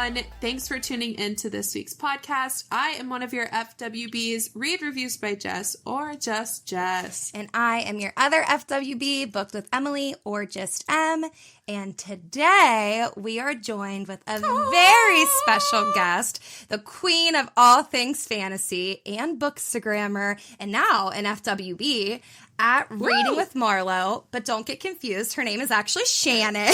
everyone. Thanks for tuning in to this week's podcast. I am one of your FWBs, Read Reviews by Jess, or just Jess. And I am your other FWB, Booked with Emily, or just M. And today we are joined with a very special guest, the queen of all things fantasy and bookstagrammer, and now an FWB at Reading with Marlo. But don't get confused, her name is actually Shannon.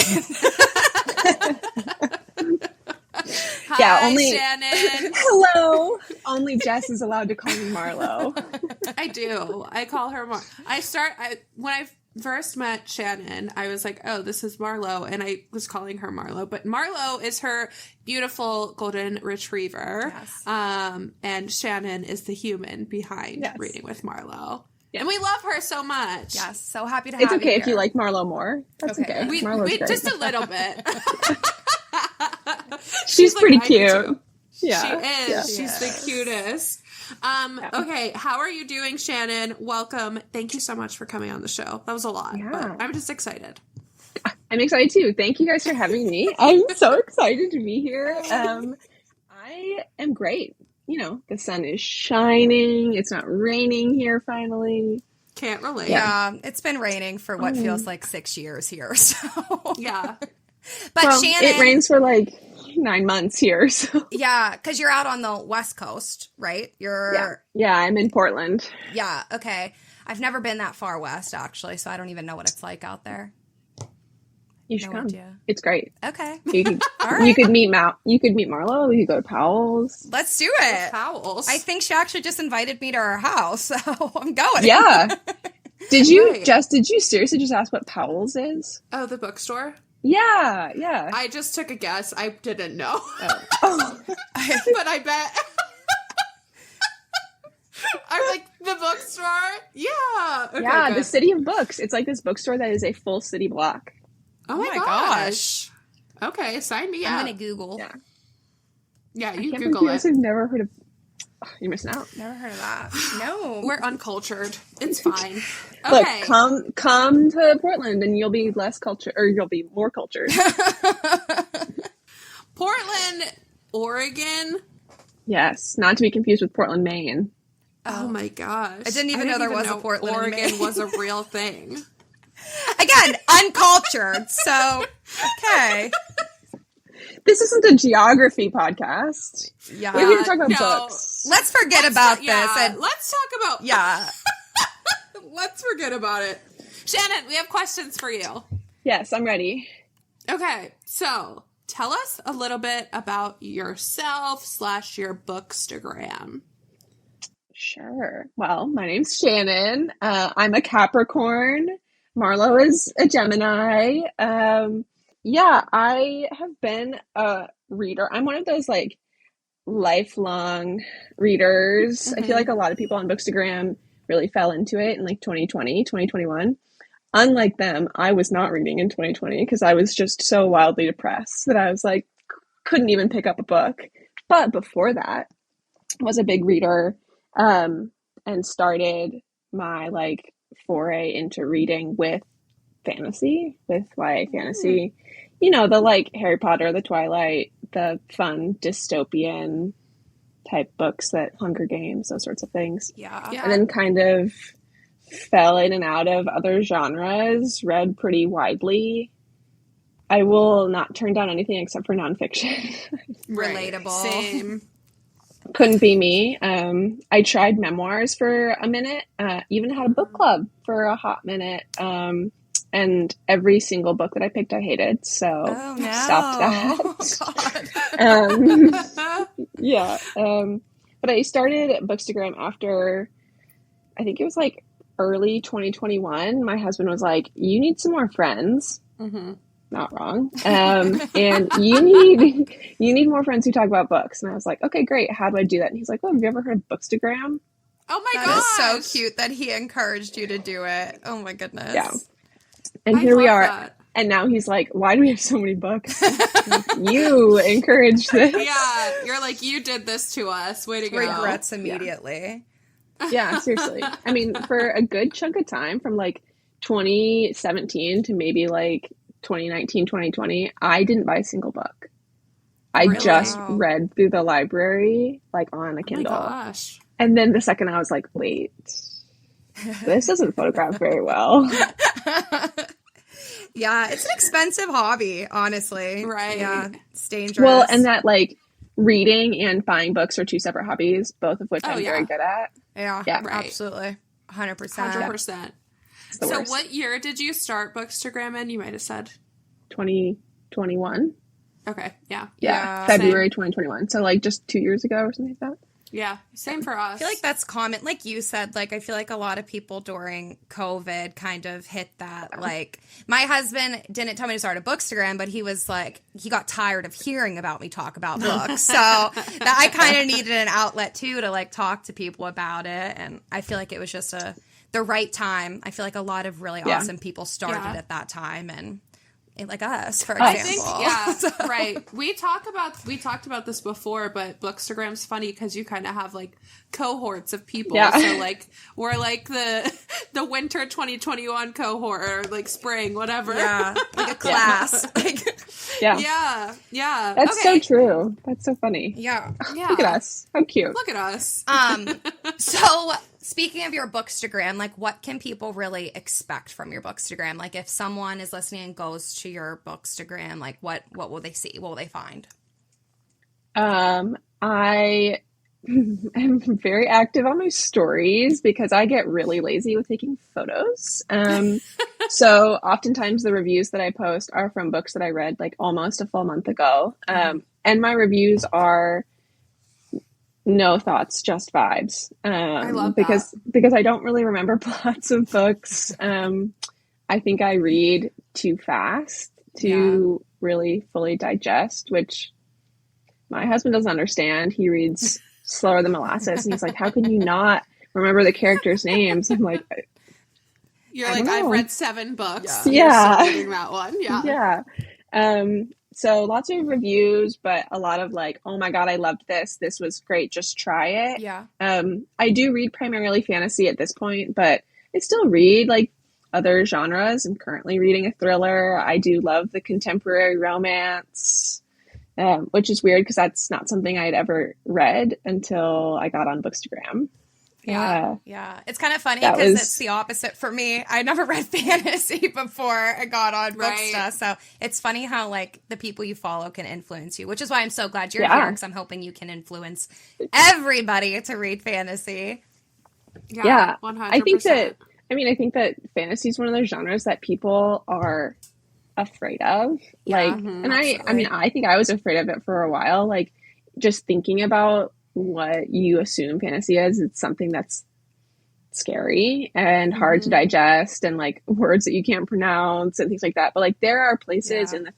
Hi, Shannon. Hello. Only Jess is allowed to call me Marlo. I do. I call her when I first met Shannon, I was like, oh, this is Marlo, and I was calling her Marlo, but Marlo is her beautiful golden retriever. Yes. And Shannon is the human behind Reading with Marlo. Yeah. And we love her so much. Yes, so happy to have you. It's okay here. if you like Marlo more. That's okay. We great. just a little bit. She's pretty cute. Yeah. She is. Yeah. She's the cutest. Okay, how are you doing, Shannon? Welcome. Thank you so much for coming on the show. That was a lot, but I'm just excited. I'm excited too. Thank you guys for having me. I'm so excited to be here. I am great. You know, the sun is shining. It's not raining here finally. Can't relate. Yeah, it's been raining for what feels like 6 years here. So yeah. But Shannon, it rains for like 9 months here. So yeah, because you're out on the West Coast, right? Yeah, I'm in Portland. Yeah, okay. I've never been that far west, actually, so I don't even know what it's like out there. You should come. Idea. It's great. Okay. You could, all right. You could meet Marlo. We could go to Powell's. Let's do it. Powell's. I think she actually just invited me to her house, so I'm going. Yeah. Did you seriously just ask what Powell's is? Oh, the bookstore? Yeah. I just took a guess. I didn't know. Oh. But I bet. I'm like, the bookstore? Yeah. Okay, yeah, good. the City of Books. It's like this bookstore that is a full city block. Oh my gosh. Okay, sign me up. I'm going to Google. Yeah, you I can't Google believe it. I've never heard of... Oh, you're missing out. Never heard of that. No. We're uncultured. It's fine. Look, Okay. come to Portland and you'll be less cultured, or you'll be more cultured. Portland, Oregon? Yes, not to be confused with Portland, Maine. Oh my gosh. I didn't even know there was a Portland in Oregon Maine. was a real thing. Again, uncultured, so, okay. This isn't a geography podcast. Yeah. We're here to talk about books. Let's forget about this. And let's talk about... Yeah. Let's forget about it. Shannon, we have questions for you. Yes, I'm ready. Okay, so tell us a little bit about yourself / your bookstagram. Sure. Well, my name's Shannon. I'm a Capricorn. Marlo is a Gemini. I have been a reader. I'm one of those like lifelong readers. Mm-hmm. I feel like a lot of people on Bookstagram really fell into it in like 2020, 2021. Unlike them, I was not reading in 2020 because I was just so wildly depressed that I was like, couldn't even pick up a book. But before that, I was a big reader. And started my like foray into reading with fantasy, with YA fantasy, you know, the like Harry Potter, the Twilight, the fun dystopian type books, that Hunger Games, those sorts of things. Yeah. And then kind of fell in and out of other genres, read pretty widely. I will not turn down anything except for nonfiction. Relatable. Same. Couldn't be me. I tried memoirs for a minute, even had a book club for a hot minute. And every single book that I picked, I hated. So stopped that. But I started Bookstagram after, I think it was like early 2021. My husband was like, you need some more friends. Mm-hmm. Not wrong. And you need more friends who talk about books. And I was like, okay, great. How do I do that? And he's like, well, have you ever heard of Bookstagram? Oh my gosh. That is so cute that he encouraged you to do it. Oh my goodness. Yeah. And here we are. That. And now he's like, why do we have so many books? You encouraged this. Yeah. You're like, you did this to us. Way to go. Regrets immediately. Yeah, seriously. I mean, for a good chunk of time from like 2017 to maybe like 2019, 2020, I didn't buy a single book. I Really? just Wow. read through the library, like on a Oh my Kindle. gosh. And then the second I was like, wait, this doesn't photograph very well. Yeah, it's an expensive hobby, honestly. Right. Yeah, it's dangerous. Well, and that like reading and buying books are two separate hobbies, both of which Oh, I'm yeah. very good at. yeah, Yeah. Right. absolutely. 100%. 100%. It's the So worst. what year did you start Bookstagram in? You might have said. 2021. Okay. Yeah. Yeah. February 2021. So like just 2 years ago or something like that. Yeah. Same for us. I feel like that's common. Like you said, like I feel like a lot of people during COVID kind of hit that. Like my husband didn't tell me to start a Bookstagram, but he was like, he got tired of hearing about me talk about books. So that I kind of needed an outlet too to like talk to people about it. And I feel like it was just the right time. I feel like a lot of really awesome people started Yeah. at that time, and like us, for I example. think, yeah, right. We talked about this before, but Bookstagram's funny because you kind of have like cohorts of people. Yeah. So like we're like the winter 2021 cohort or like spring, whatever. Yeah, like a class. Like, Yeah. Yeah. That's Okay. so true. That's so funny. yeah. Yeah. Look at us. How cute. Look at us. So speaking of your Bookstagram, like what can people really expect from your Bookstagram? Like if someone is listening and goes to your Bookstagram, like what will they see? What will they find? I am very active on my stories because I get really lazy with taking photos. So oftentimes the reviews that I post are from books that I read like almost a full month ago. And my reviews are no thoughts, just vibes. I love because I don't really remember plots of books. I think I read too fast to really fully digest, which my husband doesn't understand. He reads slower than molasses, and he's like, "How can you not remember the characters' names?" I'm like, You're I like, don't I've know. read 7 books. Yeah. You're Yeah. still reading that one. Yeah. "Yeah." So lots of reviews, but a lot of like, "Oh my god, I loved this. This was great. Just try it." Yeah. I do read primarily fantasy at this point, but I still read like other genres. I'm currently reading a thriller. I do love the contemporary romance, which is weird because that's not something I'd ever read until I got on Bookstagram. Yeah. It's kind of funny That because was- it's the opposite for me. I never read fantasy before I got on Right. Booksta. So it's funny how like the people you follow can influence you, which is why I'm so glad you're Yeah. here because I'm hoping you can influence everybody to read fantasy. Yeah. 100%. I think that fantasy is one of those genres that people are afraid of. Yeah, Like, mhm, and I think I was afraid of it for a while. Like, just thinking about what you assume fantasy is, it's something that's scary and hard to Mhm. digest, and like words that you can't pronounce and things like that. But like, there are places Yeah. in the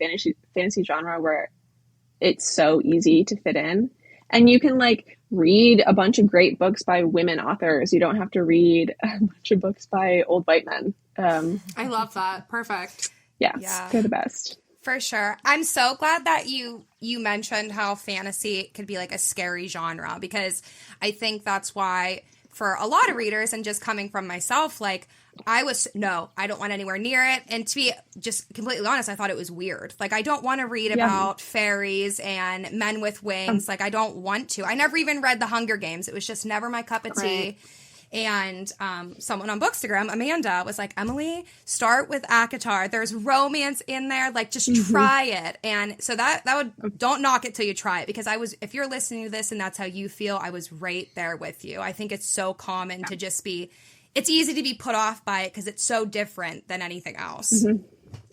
fantasy genre where it's so easy to fit in, and you can like read a bunch of great books by women authors. You don't have to read a bunch of books by old white men. I love that. Perfect. Yeah, Yeah. they're the best. For sure. I'm so glad that you mentioned how fantasy could be like a scary genre, because I think that's why for a lot of readers, and just coming from myself, like I don't want anywhere near it. And to be just completely honest, I thought it was weird. Like I don't want to read about fairies and men with wings. Like I don't want to. I never even read The Hunger Games. It was just never my cup of tea. Right. And someone on Bookstagram, Amanda, was like, Emily, start with ACOTAR. There's romance in there. Like, just try it. And so that would, don't knock it till you try it. Because if you're listening to this and that's how you feel, I was right there with you. I think it's so common to just it's easy to be put off by it because it's so different than anything else. Mm-hmm.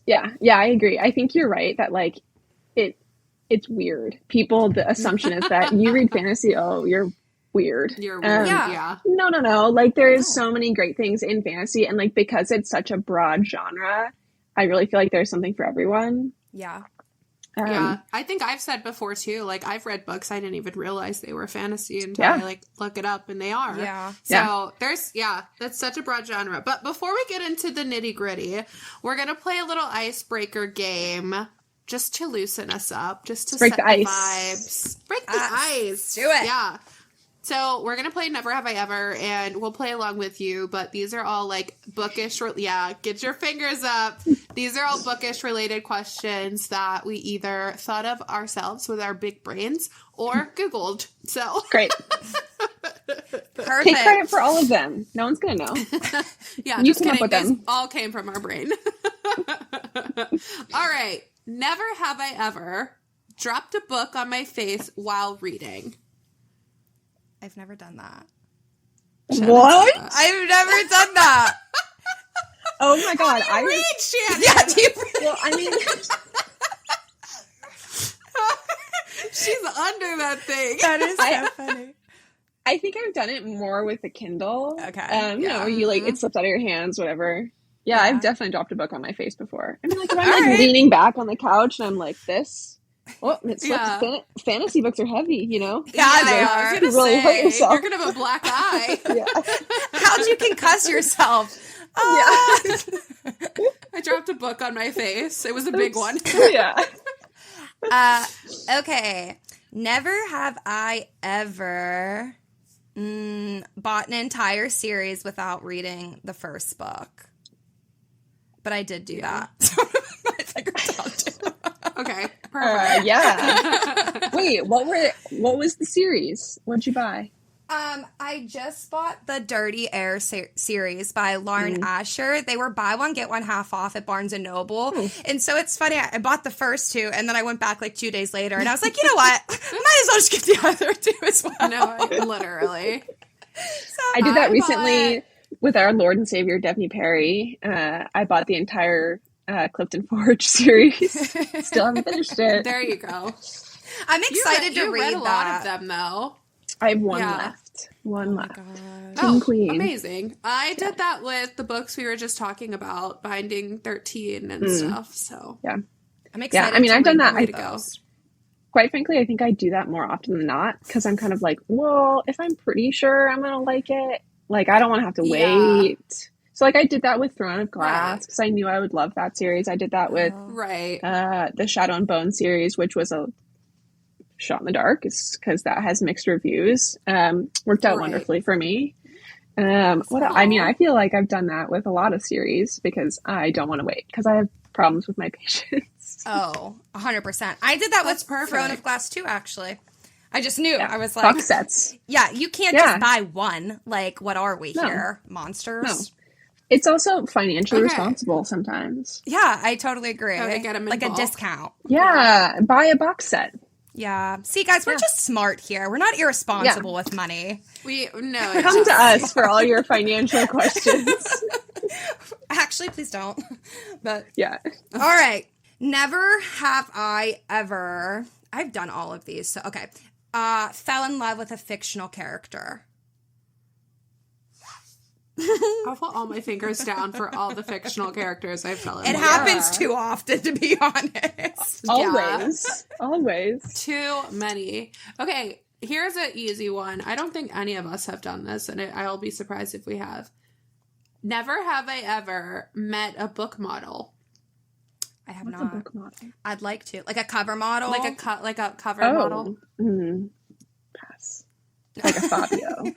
Yeah, I agree. I think you're right that like it's weird. The assumption is that you read fantasy, oh, you're weird. You're weird. Yeah. No. Like there's so many great things in fantasy, and like because it's such a broad genre, I really feel like there's something for everyone. Yeah. Yeah, I think I've said before too, like I've read books I didn't even realize they were fantasy until Yeah. I like look it up, and they are. Yeah. So that's such a broad genre. But before we get into the nitty gritty, we're gonna play a little icebreaker game just to loosen us up, just to Break set the the ice. vibes. Break the ice. Do it. Yeah. So we're going to play Never Have I Ever, and we'll play along with you, but these are all, like, bookish. Yeah, get your fingers up. These are all bookish related questions that we either thought of ourselves with our big brains or Googled. So Great. Perfect. Take credit for all of them. No one's going to know. Yeah, You just came up kidding. with These them. all came from our brain. All right. Never have I ever dropped a book on my face while reading. I've never done that. What? I've never done that. Oh my god! How do you read, Shannon? Yeah, do you Well, I mean, She's under that thing. That is so funny. I think I've done it more with the Kindle. Okay. You know, where you like it slips out of your hands, whatever. Yeah, Yeah. I've definitely dropped a book on my face before. I mean, like if I'm All like right. leaning back on the couch and I'm like this. Oh, it slips. Yeah. Fantasy books are heavy, you know. Yeah, they I are. was gonna You really hurt say, yourself. you're gonna have a black eye. Yeah. How'd you concuss yourself? I dropped a book on my face. It was a big one. Yeah. Okay. Never have I ever bought an entire series without reading the first book. But I did do that. I think I'm down too. Okay, perfect. Yeah. Wait, what was the series? What'd you buy? I just bought the Dirty Air series by Lauren Asher. They were buy one get one half off at Barnes and Noble, and so it's funny. I bought the first two, and then I went back like 2 days later, and I was like, you know what? I might as well just get the other two as well. No, literally. So I did that I recently with our Lord and Savior Daphne Perry. I bought the entire Clifton Forge series. Still haven't finished it. There you go. I'm excited to you read read a that. lot of them, though. I have one Yeah. left. One left. Oh, Queen. amazing. I did that with the books we were just talking about, Binding 13 and stuff, so. Yeah. I'm excited. I mean, to I've done read that. both Way of to go. those. Quite frankly, I think I do that more often than not because I'm kind of like, well, if I'm pretty sure I'm going to like it, like, I don't want to have to Yeah. wait. So, like, I did that with Throne of Glass Right. because I knew I would love that series. I did that with Right. the Shadow and Bone series, which was a shot in the dark because that has mixed reviews. Worked out Right. wonderfully for me. I mean, I feel like I've done that with a lot of series because I don't want to wait because I have problems with my patience. Oh, 100%. I did that That's with perfect. Throne of Glass too, actually. I just knew. Yeah. I was like, Box sets. yeah, you can't Yeah. just buy one. Like, what are we No. here? Monsters? No. It's also financially Okay. responsible sometimes. Yeah, I totally agree. Oh, they get 'em in like a bulk. discount. Yeah, buy a box set. Yeah. See, guys, we're just smart here. We're not irresponsible with money. No. Come to us for all your financial questions. Actually, please don't. But Yeah. all right. Never have I ever. I've done all of these. So okay. Fell in love with a fictional character. I'll put all my fingers down for all the fictional characters I fell in It with. happens too often, to be honest. Always. Always. Too many. Okay, here's an easy one. I don't think any of us have done this, and I'll be surprised if we have. Never have I ever met a book model. I have What's not. a book model? I'd like to. Like a cover model. Like a cover model. Pass. Like a Fabio.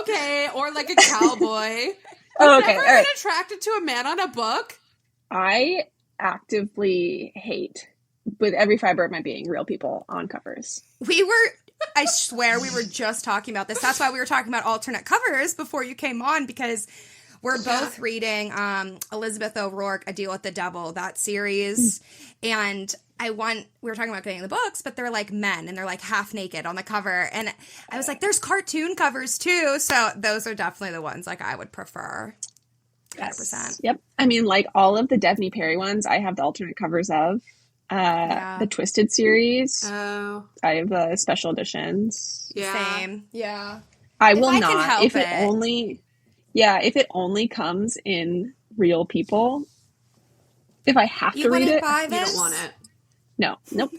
Okay, or like a cowboy. Oh, okay. Never All right. been attracted to a man on a book? I actively hate, with every fiber of my being, real people on covers. I swear we were just talking about this. That's why we were talking about alternate covers before you came on, because we're both reading Elizabeth O'Rourke, A Deal with the Devil, that series. And we were talking about getting the books, but they're like men and they're like half naked on the cover. And I was like, there's cartoon covers too. So those are definitely the ones like I would prefer. 100%. Yep. I mean, like all of the Daphne Perry ones, I have the alternate covers of. Yeah. The Twisted series, Oh, I have the special editions. yeah. Same. Yeah. I If will I can not. help If it it. only, yeah, if it only comes in real people, if I have You to read wouldn't it, buy You this? don't want it. no, nope.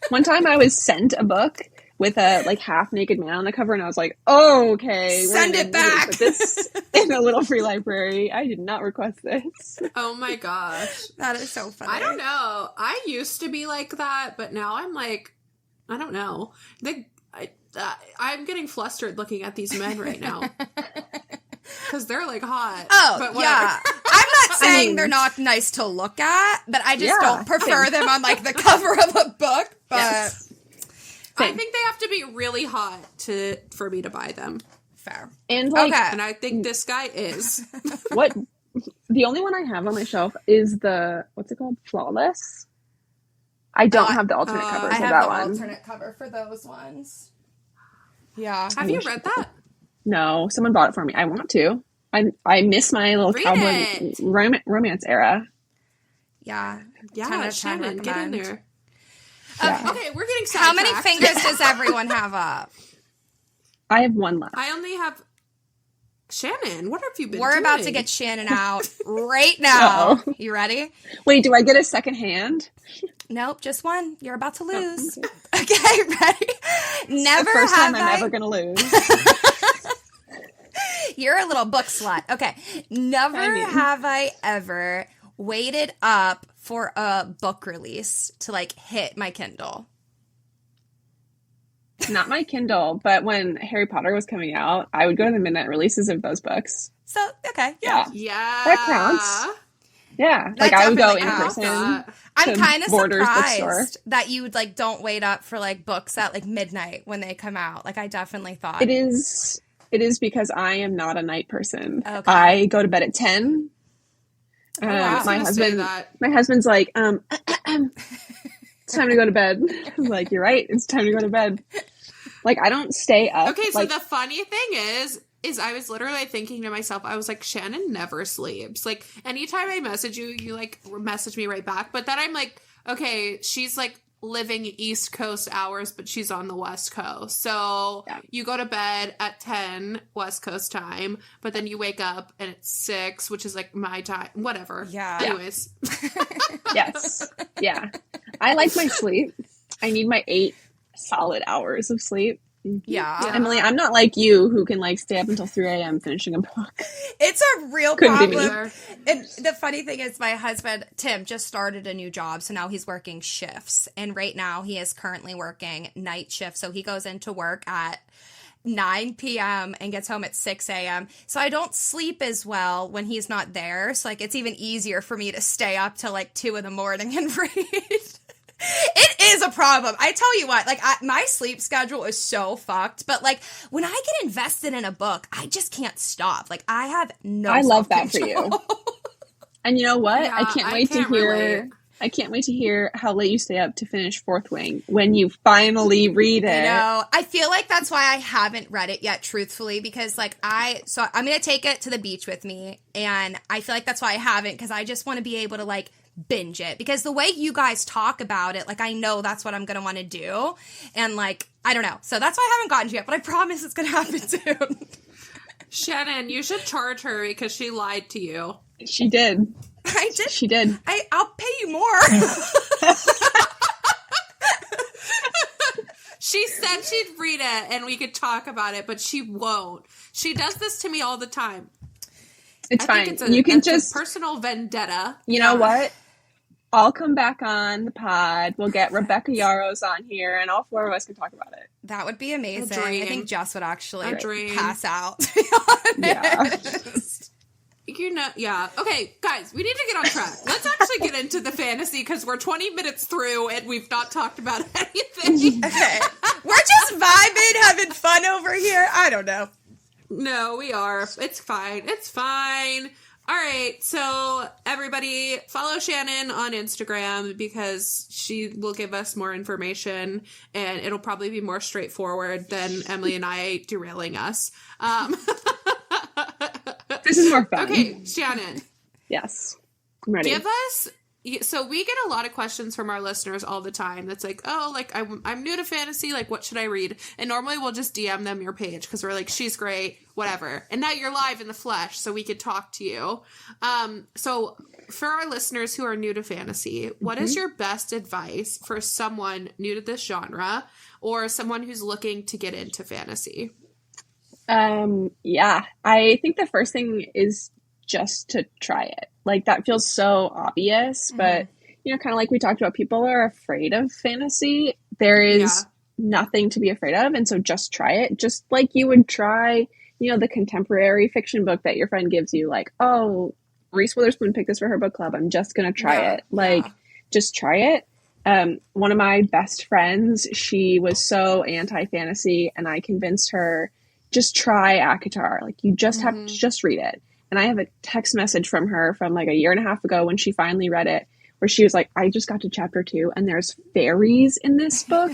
One time I was sent a book with a like half naked man on the cover, and I was like, oh, okay, we're Send gonna it back. put this in a little free library. I did not request this. Oh my gosh. That is so funny. I don't know. I used to be like that, but now I'm like, I don't know. I'm getting flustered looking at these men right now. Because they're like hot. Oh, but yeah. I'm not saying they're not nice to look at, but I just don't prefer them on like the cover of a book. But I think they have to be really hot for me to buy them. Fair. And like, and I think this guy is. The only one I have on my shelf is what's it called? Flawless. I don't have the alternate covers of that one. I have the alternate cover for those ones. Yeah. Have you read that? No, someone bought it for me. I want to. I miss my little cowboy romance era. Yeah. Yeah, Shannon, get in there. Yeah. Okay, we're getting sidetracked. How many fingers does everyone have up? I have one left. I only have... Shannon, what have you been doing? We're about to get Shannon out right now. Uh-oh. You ready? Wait, do I get a second hand? Nope, just one. You're about to lose. Okay, ready? Never the first have time I'm ever going to lose. You're a little book slut. Okay. Never have I ever waited up for a book release to like hit my Kindle. Not my Kindle, but when Harry Potter was coming out, I would go to the midnight releases of those books. So, okay. Yeah. That counts. Yeah. That I would go in counts. person. I'm kind of surprised bookstore. that you would like don't wait up for like books at like midnight when they come out. Like I definitely thought. It is because I am not a night person. Okay. I go to bed at 10. Wow. My husband's like, it's time to go to bed. I'm like, you're right. It's time to go to bed. Like, I don't stay up. Okay, so the funny thing is I was literally thinking to myself, I was like, Shannon never sleeps. Like, anytime I message you, you like message me right back. But then I'm like, okay, she's like living East Coast hours, but she's on the West Coast. So you go to bed at 10 West Coast time, but then you wake up and it's 6, which is like my time. Whatever. Yeah. Anyways. Yes. Yeah. I like my sleep. I need my 8 solid hours of sleep. Yeah. Emily, I'm not like you who can like stay up until 3 a.m. finishing a book. It's a real Couldn't be me. problem. And the funny thing is my husband, Tim, just started a new job. So now he's working shifts. And right now he is currently working night shift. So he goes into work at 9 p.m. and gets home at 6 a.m. So I don't sleep as well when he's not there. So like it's even easier for me to stay up till like 2 a.m. and read. It is a problem. I tell you what, like my sleep schedule is so fucked, but like when I get invested in a book, I just can't stop. Like I have no I love that for self-control. you. And you know what? Yeah, I can't wait to hear how late you stay up to finish Fourth Wing when you finally read it. You know, I feel like that's why I haven't read it yet, truthfully, because like I'm going to take it to the beach with me, and I feel like that's why I haven't, because I just want to be able to like binge it, because the way you guys talk about it, like I know that's what I'm going to want to do, and like I don't know. So that's why I haven't gotten to it yet, but I promise it's going to happen soon. Shannon, you should charge her because she lied to you. She did. I did. She did. I'll pay you more. She said she'd read it and we could talk about it, but she won't. She does this to me all the time. It's I fine. think it's You can it's just a personal vendetta. You know what? I'll come back on the pod. We'll get Rebecca Yarros on here, and all 4 of us can talk about it. That would be amazing. I think Jess would actually pass out, to be honest. You know, yeah. Okay, guys, we need to get on track. Let's actually get into the fantasy because we're 20 minutes through and we've not talked about anything. Okay. We're just vibing, having fun over here. I don't know. No, we are. It's fine. It's fine. All right. So everybody follow Shannon on Instagram because she will give us more information and it'll probably be more straightforward than Emily and I derailing us. This is more fun. Okay, Shannon. Yes. I'm ready. Give us... So we get a lot of questions from our listeners all the time. That's like, oh, like I'm new to fantasy. Like, what should I read? And normally we'll just DM them your page because we're like, she's great, whatever. And now you're live in the flesh, so we could talk to you. So for our listeners who are new to fantasy, what is your best advice for someone new to this genre or someone who's looking to get into fantasy? Yeah, I think the first thing is just to try it. Like that feels so obvious, but you know, kind of like we talked about, people are afraid of fantasy. There is nothing to be afraid of. And so just try it. Just like you would try, you know, the contemporary fiction book that your friend gives you, like, oh, Reese Witherspoon picked this for her book club. I'm just going to try it. Like, just try it. One of my best friends, she was so anti-fantasy, and I convinced her, just try ACOTAR. Like, you just have to just read it. And I have a text message from her from like a year and a half ago when she finally read it, where she was like, I just got to chapter 2 and there's fairies in this book.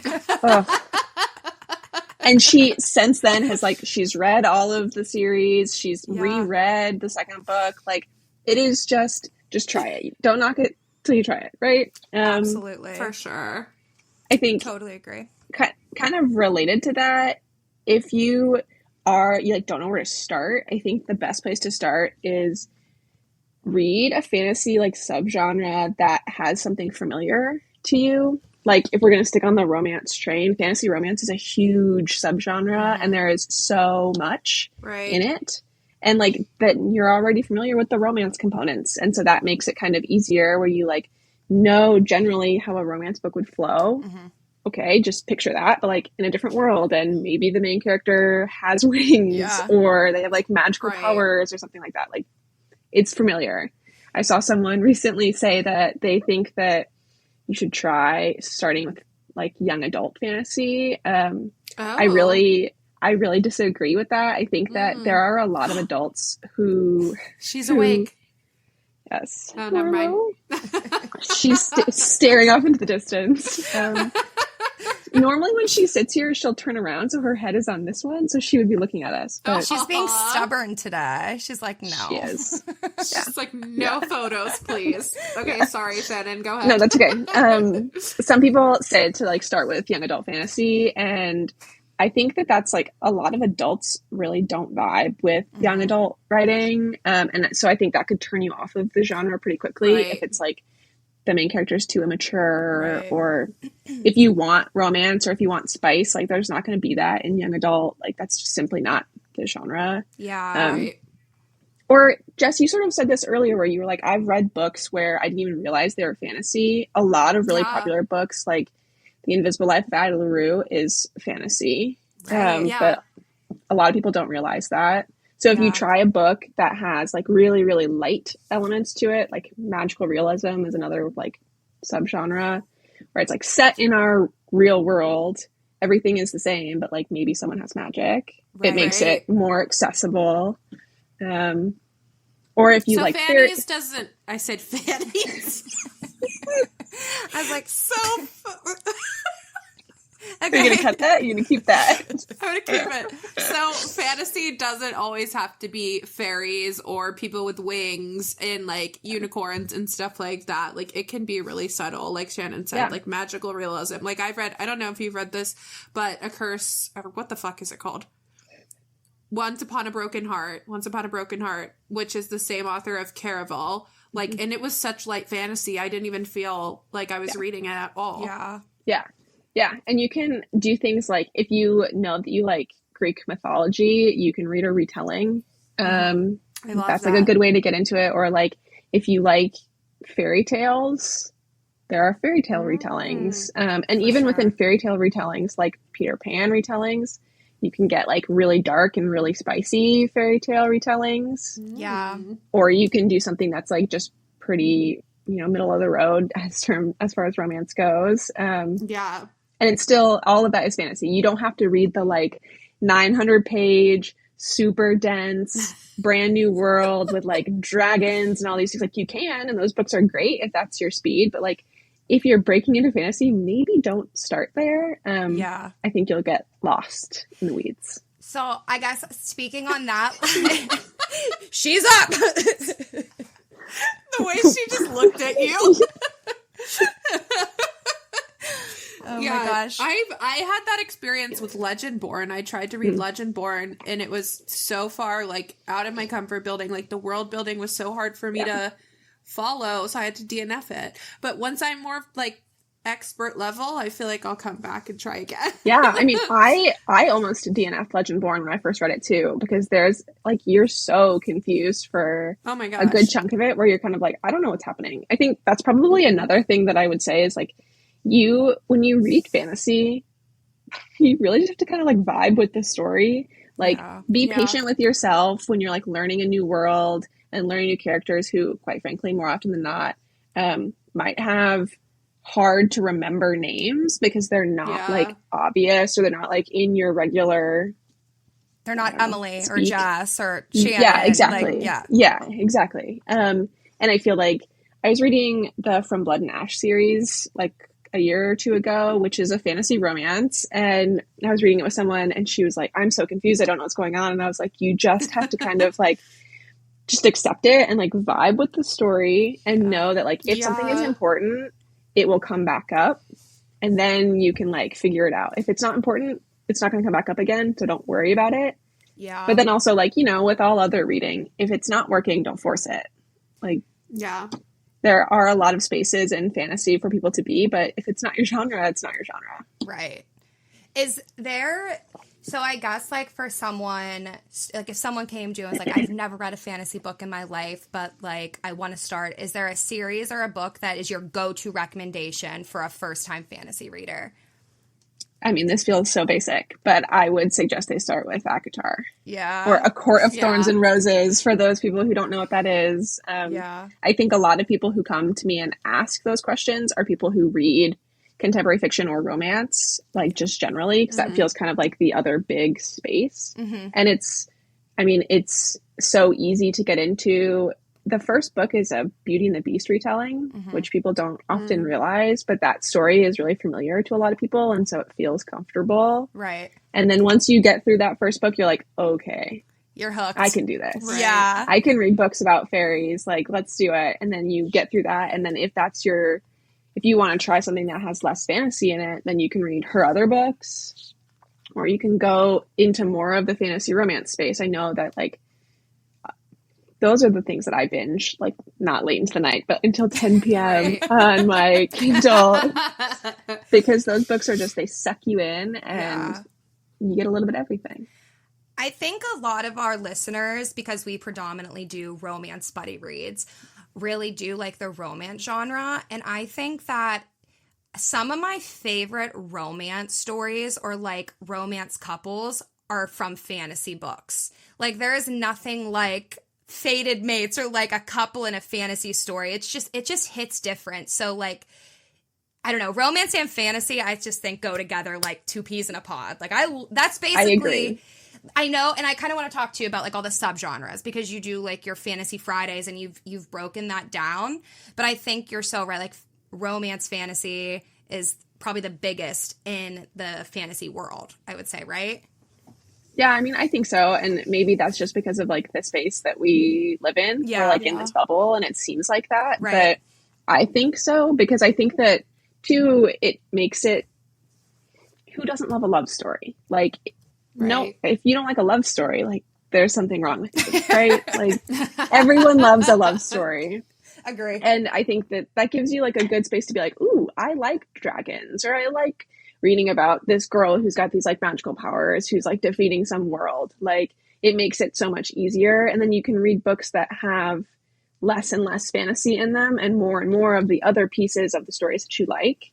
And she since then has like, she's read all of the series. She's reread the second book. Like, it is just try it. Don't knock it till you try it. Right. Absolutely. For sure. I think totally agree. Kind of related to that, if you like don't know where to start, I think the best place to start is read a fantasy like subgenre that has something familiar to you. Like, if we're going to stick on the romance train, fantasy romance is a huge subgenre, and there is so much in it. And like that you're already familiar with the romance components. And so that makes it kind of easier, where you like know generally how a romance book would flow. Okay, just picture that, but like in a different world, and maybe the main character has wings or they have like magical powers or something like that. Like, it's familiar. I saw someone recently say that they think that you should try starting with like young adult fantasy. I really disagree with that. I think that there are a lot of adults who awake. Yes. Oh, never mind. She's staring off into the distance. Normally when she sits here, she'll turn around so her head is on this one, so she would be looking at us. But she's being stubborn today. She's like, no. She is. She's like, no photos, please. Okay, sorry, Shannon. Go ahead. No, that's okay. Some people say to like start with young adult fantasy, and I think that that's like a lot of adults really don't vibe with young adult writing, and so I think that could turn you off of the genre pretty quickly if it's like the main character is too immature, or if you want romance or if you want spice, like there's not going to be that in young adult. Like, that's just simply not the genre. Or Jess, you sort of said this earlier where you were like, I've read books where I didn't even realize they were fantasy. A lot of really popular books, like The Invisible Life of Ada LaRue, is fantasy. But a lot of people don't realize that. So if you try a book that has like really, really light elements to it, like magical realism is another like subgenre, where it's like set in our real world, everything is the same, but like maybe someone has magic. It makes it more accessible. Or if you so like fannies doesn't, I said fannies. I was like, so Okay. Are you gonna cut that? You're gonna keep that? I'm gonna keep it. So fantasy doesn't always have to be fairies or people with wings and like unicorns and stuff like that. Like, it can be really subtle, like Shannon said, like magical realism. Like, I've read, I don't know if you've read this, but A Curse, or what the fuck is it called? Once Upon a Broken Heart, which is the same author of Caraval. Like, and it was such light fantasy, I didn't even feel like I was reading it at all. Yeah, and you can do things like, if you know that you like Greek mythology, you can read a retelling. I love that's like a good way to get into it. Or like, if you like fairy tales, there are fairy tale retellings. And even within fairy tale retellings, like Peter Pan retellings, you can get like really dark and really spicy fairy tale retellings. Or you can do something that's like just pretty, you know, middle of the road as far as romance goes. And it's still, all of that is fantasy. You don't have to read the like 900-page, super dense, brand new world with like dragons and all these things. Like, you can, and those books are great if that's your speed. But like, if you're breaking into fantasy, maybe don't start there. I think you'll get lost in the weeds. So I guess speaking on that, she's up. The way she just looked at you. Oh my gosh. I had that experience with Legendborn. I tried to read Legendborn, and it was so far like out of my comfort building. Like, the world building was so hard for me to follow, so I had to DNF it. But once I'm more like expert level, I feel like I'll come back and try again. I mean, I almost DNF'd Legendborn when I first read it too, because there's like, you're so confused for a good chunk of it, where you're kind of like, I don't know what's happening. I think that's probably another thing that I would say is like, when you read fantasy, you really just have to kind of like vibe with the story. Like, be Yeah. patient with yourself when you're like learning a new world and learning new characters who, quite frankly, more often than not, might have hard to remember names because they're not like Yeah. obvious, or they're not like in your regular, They're I not don't know, Emily or speak. Jess or Shannon. Yeah, exactly. Like, yeah. Yeah, exactly. And I feel like I was reading the From Blood and Ash series like a year or two ago, which is a fantasy romance. And I was reading it with someone and she was like, I'm so confused. I don't know what's going on. And I was like, you just have to kind of like just accept it and like vibe with the story and know that like if something is Yeah. important, it will come back up. And then you can like figure it out. If it's not important, it's not going to come back up again. So don't worry about it. Yeah. But then also, like, you know, with all other reading, if it's not working, don't force it. Like, Yeah. there are a lot of spaces in fantasy for people to be, but if it's not your genre, it's not your genre. Right. Is there, so I guess like for someone, like if someone came to you and was like, I've never read a fantasy book in my life, but like I want to start, is there a series or a book that is your go-to recommendation for a first-time fantasy reader? I mean, this feels so basic, but I would suggest they start with ACOTAR Yeah. or A Court of Yeah. Thorns and Roses for those people who don't know what that is. Yeah. I think a lot of people who come to me and ask those questions are people who read contemporary fiction or romance, like just generally, because that feels kind of like the other big space. Mm-hmm. And it's so easy to get into. The first book is a Beauty and the Beast retelling, which people don't often realize, but that story is really familiar to a lot of people, and so it feels comfortable. Right. And then once you get through that first book, you're like, okay, You're hooked. I can do this. Right. Yeah. I can read books about fairies, like, let's do it. And then you get through that, and then if you want to try something that has less fantasy in it, then you can read her other books, or you can go into more of the fantasy romance space. I know that, like, those are the things that I binge, like, not late into the night, but until 10 p.m. Right. on my Kindle, because those books are just, they suck you in, and you get a little bit of everything. I think a lot of our listeners, because we predominantly do romance buddy reads, really do like the romance genre. And I think that some of my favorite romance stories or like romance couples are from fantasy books. Like there is nothing like fated mates or like a couple in a fantasy story. It just hits different. So like, I don't know, romance and fantasy, I just think go together like two peas in a pod. Like that's basically, I agree. I know, and I kind of want to talk to you about like all the subgenres because you do like your Fantasy Fridays and you've broken that down. But I think you're so right. Like romance fantasy is probably the biggest in the fantasy world, I would say, right? Yeah, I mean, I think so. And maybe that's just because of like the space that we live in. Yeah, We're like in this bubble and it seems like that. Right. But I think so because I think that too, it makes it, who doesn't love a love story? Like, no, Right. if you don't like a love story, like there's something wrong with you, right? Like everyone loves a love story. Agree. And I think that gives you like a good space to be like, ooh, I like dragons, or I like reading about this girl who's got these like magical powers, who's like defeating some world. Like it makes it so much easier. And then you can read books that have less and less fantasy in them and more of the other pieces of the stories that you like.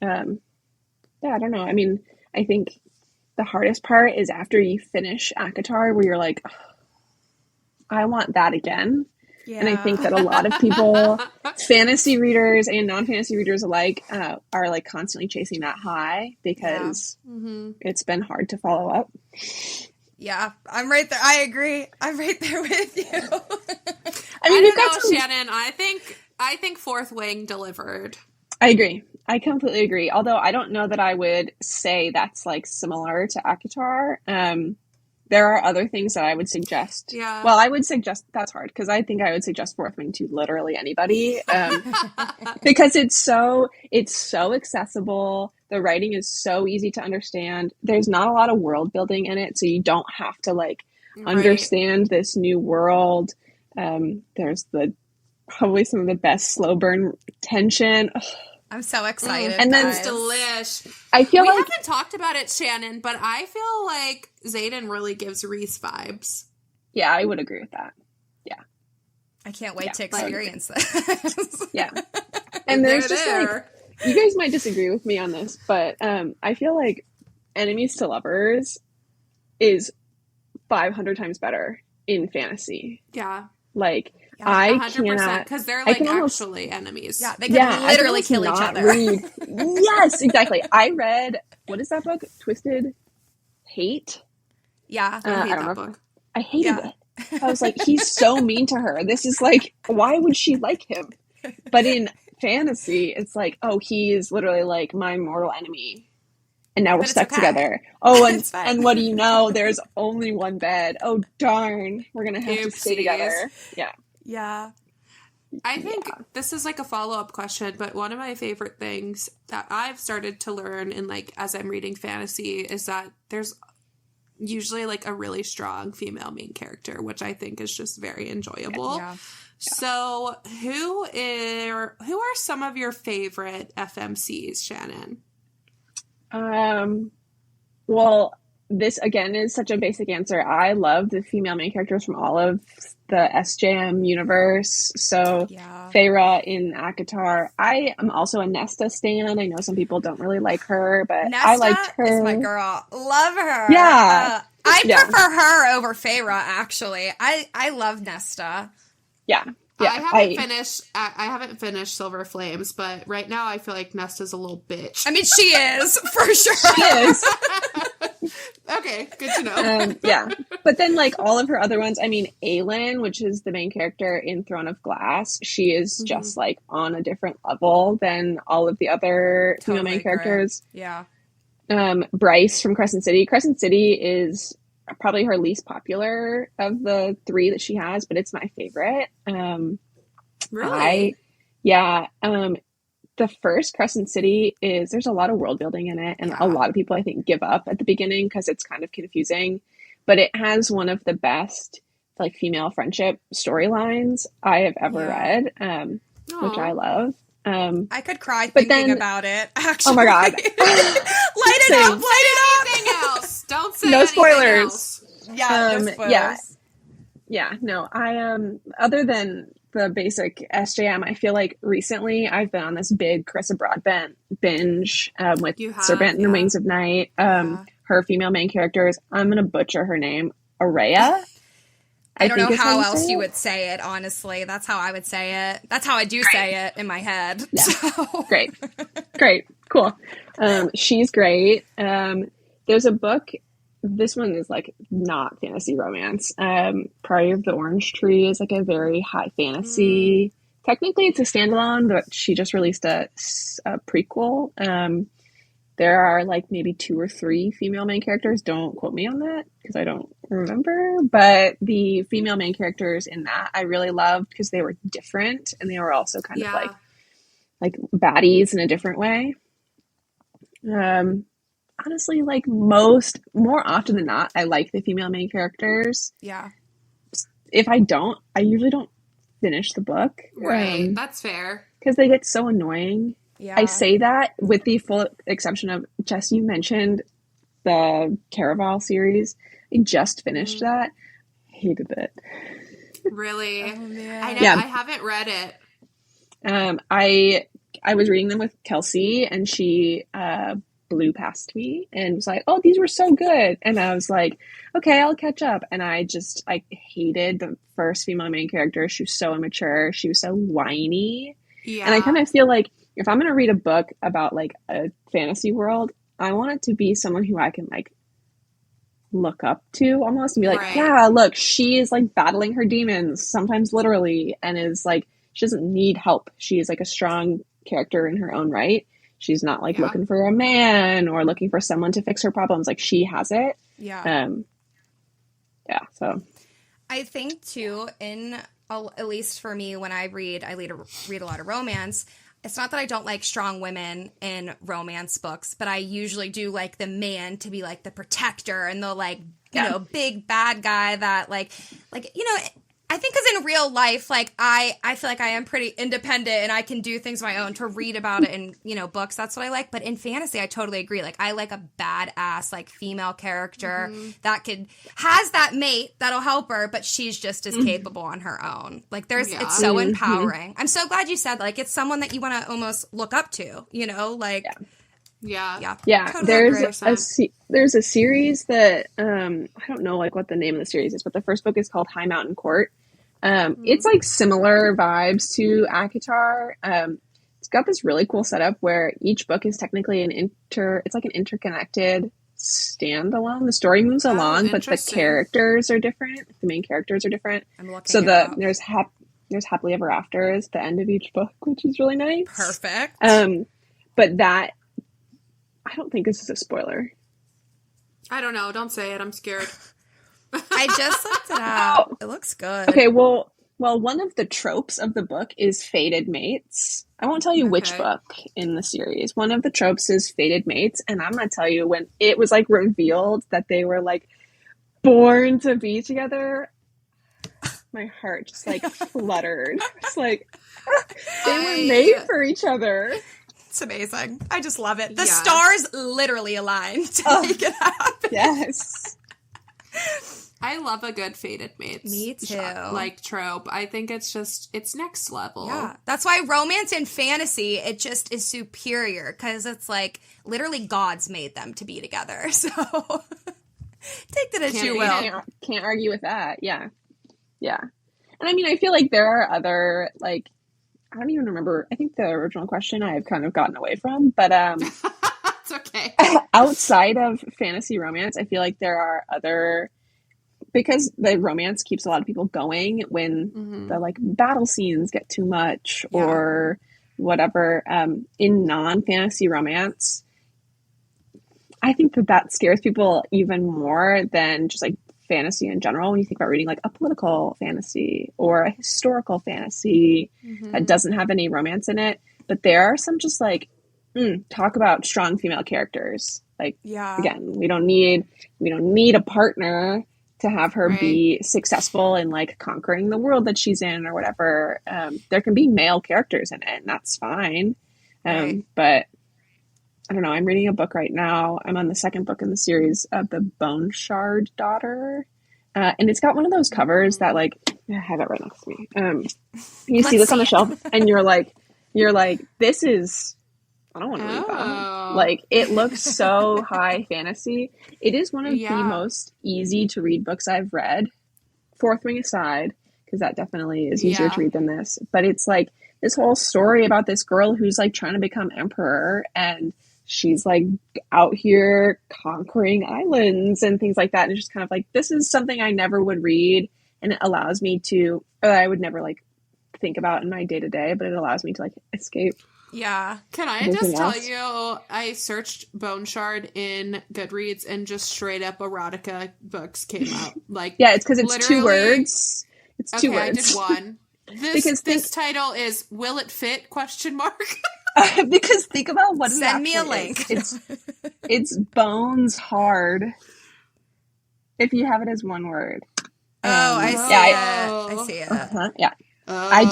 Yeah, I don't know. I mean, I think the hardest part is after you finish ACOTAR where you're like, oh, I want that again. Yeah. And I think that a lot of people, fantasy readers and non-fantasy readers alike, are like constantly chasing that high because it's been hard to follow up. Yeah, I'm right there. I agree. I'm right there with you. I mean, I we've don't got know, some. Shannon. I think Fourth Wing delivered. I agree. I completely agree. Although I don't know that I would say that's like similar to ACOTAR. There are other things that I would suggest. Yeah. Well, I would suggest, that's hard because I think I would suggest Fourth Wing to literally anybody because it's so accessible. The writing is so easy to understand. There's not a lot of world building in it, so you don't have to like understand this new world. There's probably some of the best slow burn tension. Ugh. I'm so excited. And then- guys. It's delish. I feel We like haven't talked about it, Shannon, but I feel like Xaden really gives Reese vibes. yeah, I would agree with that. I can't wait Yeah, to experience this. Yeah. And there's They're just there. like, you guys might disagree with me on this, but I feel like enemies to lovers is 500 times better in fantasy. Yeah. Like, Yeah, I 100%, cannot, because they're I like can almost, actually enemies. Yeah, they could yeah, I can literally almost kill each not other. read. Yes, exactly. I read, what is that book? Twisted Hate? Yeah. I hate don't that know. book. I hated Yeah. it. I was like, he's so mean to her. This is like, why would she like him? But in fantasy, it's like, oh, he is literally like my mortal enemy. And now we're But it's stuck okay. together. Oh, It's fine. and what do you know? There's only one bed. Oh, darn. We're going to have to stay Oopsies. together. Yeah. Yeah. I think this is like a follow-up question, but one of my favorite things that I've started to learn in like as I'm reading fantasy is that there's usually like a really strong female main character, which I think is just very enjoyable. Yeah. So who are some of your favorite FMCs, Shannon? Well, this again is such a basic answer. I love the female main characters from all of the SJM universe. So Yeah. Feyre in Akatar. I am also a Nesta stan. I know some people don't really like her, but Nesta I liked her. is my girl. Love her. Yeah. I Yeah. prefer her over Feyre, actually. I love Nesta. Yeah. Yeah. I haven't finished Silver Flames, but right now I feel like Nesta's a little bitch. I mean, she is, for sure. She is. Okay, good to know. Yeah. But then, like, all of her other ones, I mean, Aelin, which is the main character in Throne of Glass, she is just, like, on a different level than all of the other female main characters. Yeah. Bryce from Crescent City. Crescent City is probably her least popular of the three that she has, but it's my favorite. Really? The first Crescent City there's a lot of world building in it, and a lot of people I think give up at the beginning because it's kind of confusing, but it has one of the best like female friendship storylines I have ever read, which I love. I could cry but thinking then, about it, actually. Oh my god. Light it up, Don't say anything else. Don't say no anything spoilers. else. Yeah, no spoilers. Yeah, no, I other than the basic SJM, I feel like recently I've been on this big Carissa Broadbent binge with Serpent and the Wings of Night. Her female main characters, I'm gonna butcher her name, Araya. I don't know how else you would say it, honestly. That's how I would say it. That's how I do say it in my head. Yeah. So. Great, cool. She's great. There's a book. This one is like not fantasy romance. Priory of the Orange Tree is like a very high fantasy. Technically, it's a standalone, but she just released a prequel. There are like maybe 2 or 3 female main characters. Don't quote me on that because I don't remember. But the female main characters in that I really loved because they were different and they were also kind of like baddies in a different way. Honestly, like more often than not, I like the female main characters. Yeah. If I don't, I usually don't finish the book. Right. That's fair. Because they get so annoying. Yeah. I say that with the full exception of, Jess, you mentioned the Caraval series. I just finished that. Hated it. Really? Oh, man. I know. Yeah. I haven't read it. I was reading them with Kelsey, and she blew past me and was like, oh, these were so good. And I was like, okay, I'll catch up. And I hated the first female main character. She was so immature. She was so whiny. Yeah. And I kind of feel like if I'm going to read a book about like a fantasy world, I want it to be someone who I can like look up to almost and be like, yeah, look, she is like battling her demons, sometimes literally, and is like, she doesn't need help. She is like a strong character in her own right. She's not like looking for a man or looking for someone to fix her problems. Like she has it. Yeah. So I think too, at least for me, when I read a lot of romance. It's not that I don't like strong women in romance books, but I usually do like the man to be like the protector and the like, you know, big bad guy that like, you know, I think because in real life, like I feel like I am pretty independent and I can do things of my own. To read about it in, you know, books, that's what I like. But in fantasy, I totally agree. Like I like a badass, like female character that has that mate that'll help her, but she's just as capable on her own. Like it's so empowering. I'm so glad you said like it's someone that you want to almost look up to, you know, like Yeah. Yeah, Totally there's agree. there's a series that I don't know like what the name of the series is, but the first book is called High Mountain Court. It's like similar vibes to ACOTAR. It's got this really cool setup where each book is technically it's like an interconnected standalone. The story moves along, but the characters are different. The main characters are different. I'm looking So it up. there's happily ever afters at the end of each book, which is really nice. Perfect. But that, I don't think this is a spoiler. I don't know. Don't say it. I'm scared. I just looked it up. It looks good. Okay, well, one of the tropes of the book is fated mates. I won't tell you which book in the series. One of the tropes is fated mates, and I'm going to tell you, when it was like revealed that they were like born to be together, my heart just like fluttered. It's like they were made for each other. It's amazing. I just love it. The stars literally aligned to make it happen. Yes. I love a good fated mates. Me too. Like trope. I think it's next level. Yeah. That's why romance and fantasy, it just is superior, because it's like literally gods made them to be together. So take that as you will. Can't argue with that. Yeah. Yeah. And I mean, I feel like there are other, like, I don't even remember. I think the original question I've kind of gotten away from, but it's okay. Outside of fantasy romance, I feel like there are other, because the romance keeps a lot of people going when the like battle scenes get too much or whatever. In non-fantasy romance, I think that scares people even more than just like fantasy in general. When you think about reading like a political fantasy or a historical fantasy that doesn't have any romance in it, but there are some just like talk about strong female characters. Like again, we don't need a partner to have her be successful in like conquering the world that she's in or whatever. There can be male characters in it, and that's fine. But I don't know. I'm reading a book right now. I'm on the second book in the series of the Bone Shard Daughter. And it's got one of those covers that like, I have it right next to me. You see this on the shelf and you're like, this is, I don't want to read that. Like, it looks so high fantasy. It is one of the most easy to read books I've read. Fourth Wing aside, because that definitely is easier to read than this. But it's like this whole story about this girl who's like trying to become emperor, and she's like out here conquering islands and things like that. And it's just kind of like, this is something I never would read. And it allows me to, I would never like think about in my day to day, but it allows me to like escape. Yeah. Can I just tell you, I searched Bone Shard in Goodreads and just straight up erotica books came out. Like, yeah, it's because it's 2 words. It's 2 words. I did one. This title is Will It Fit? ? Because think about what send me a link. It's bones hard. If you have it as 1 word. I see it. I see it. Yeah. Oh. I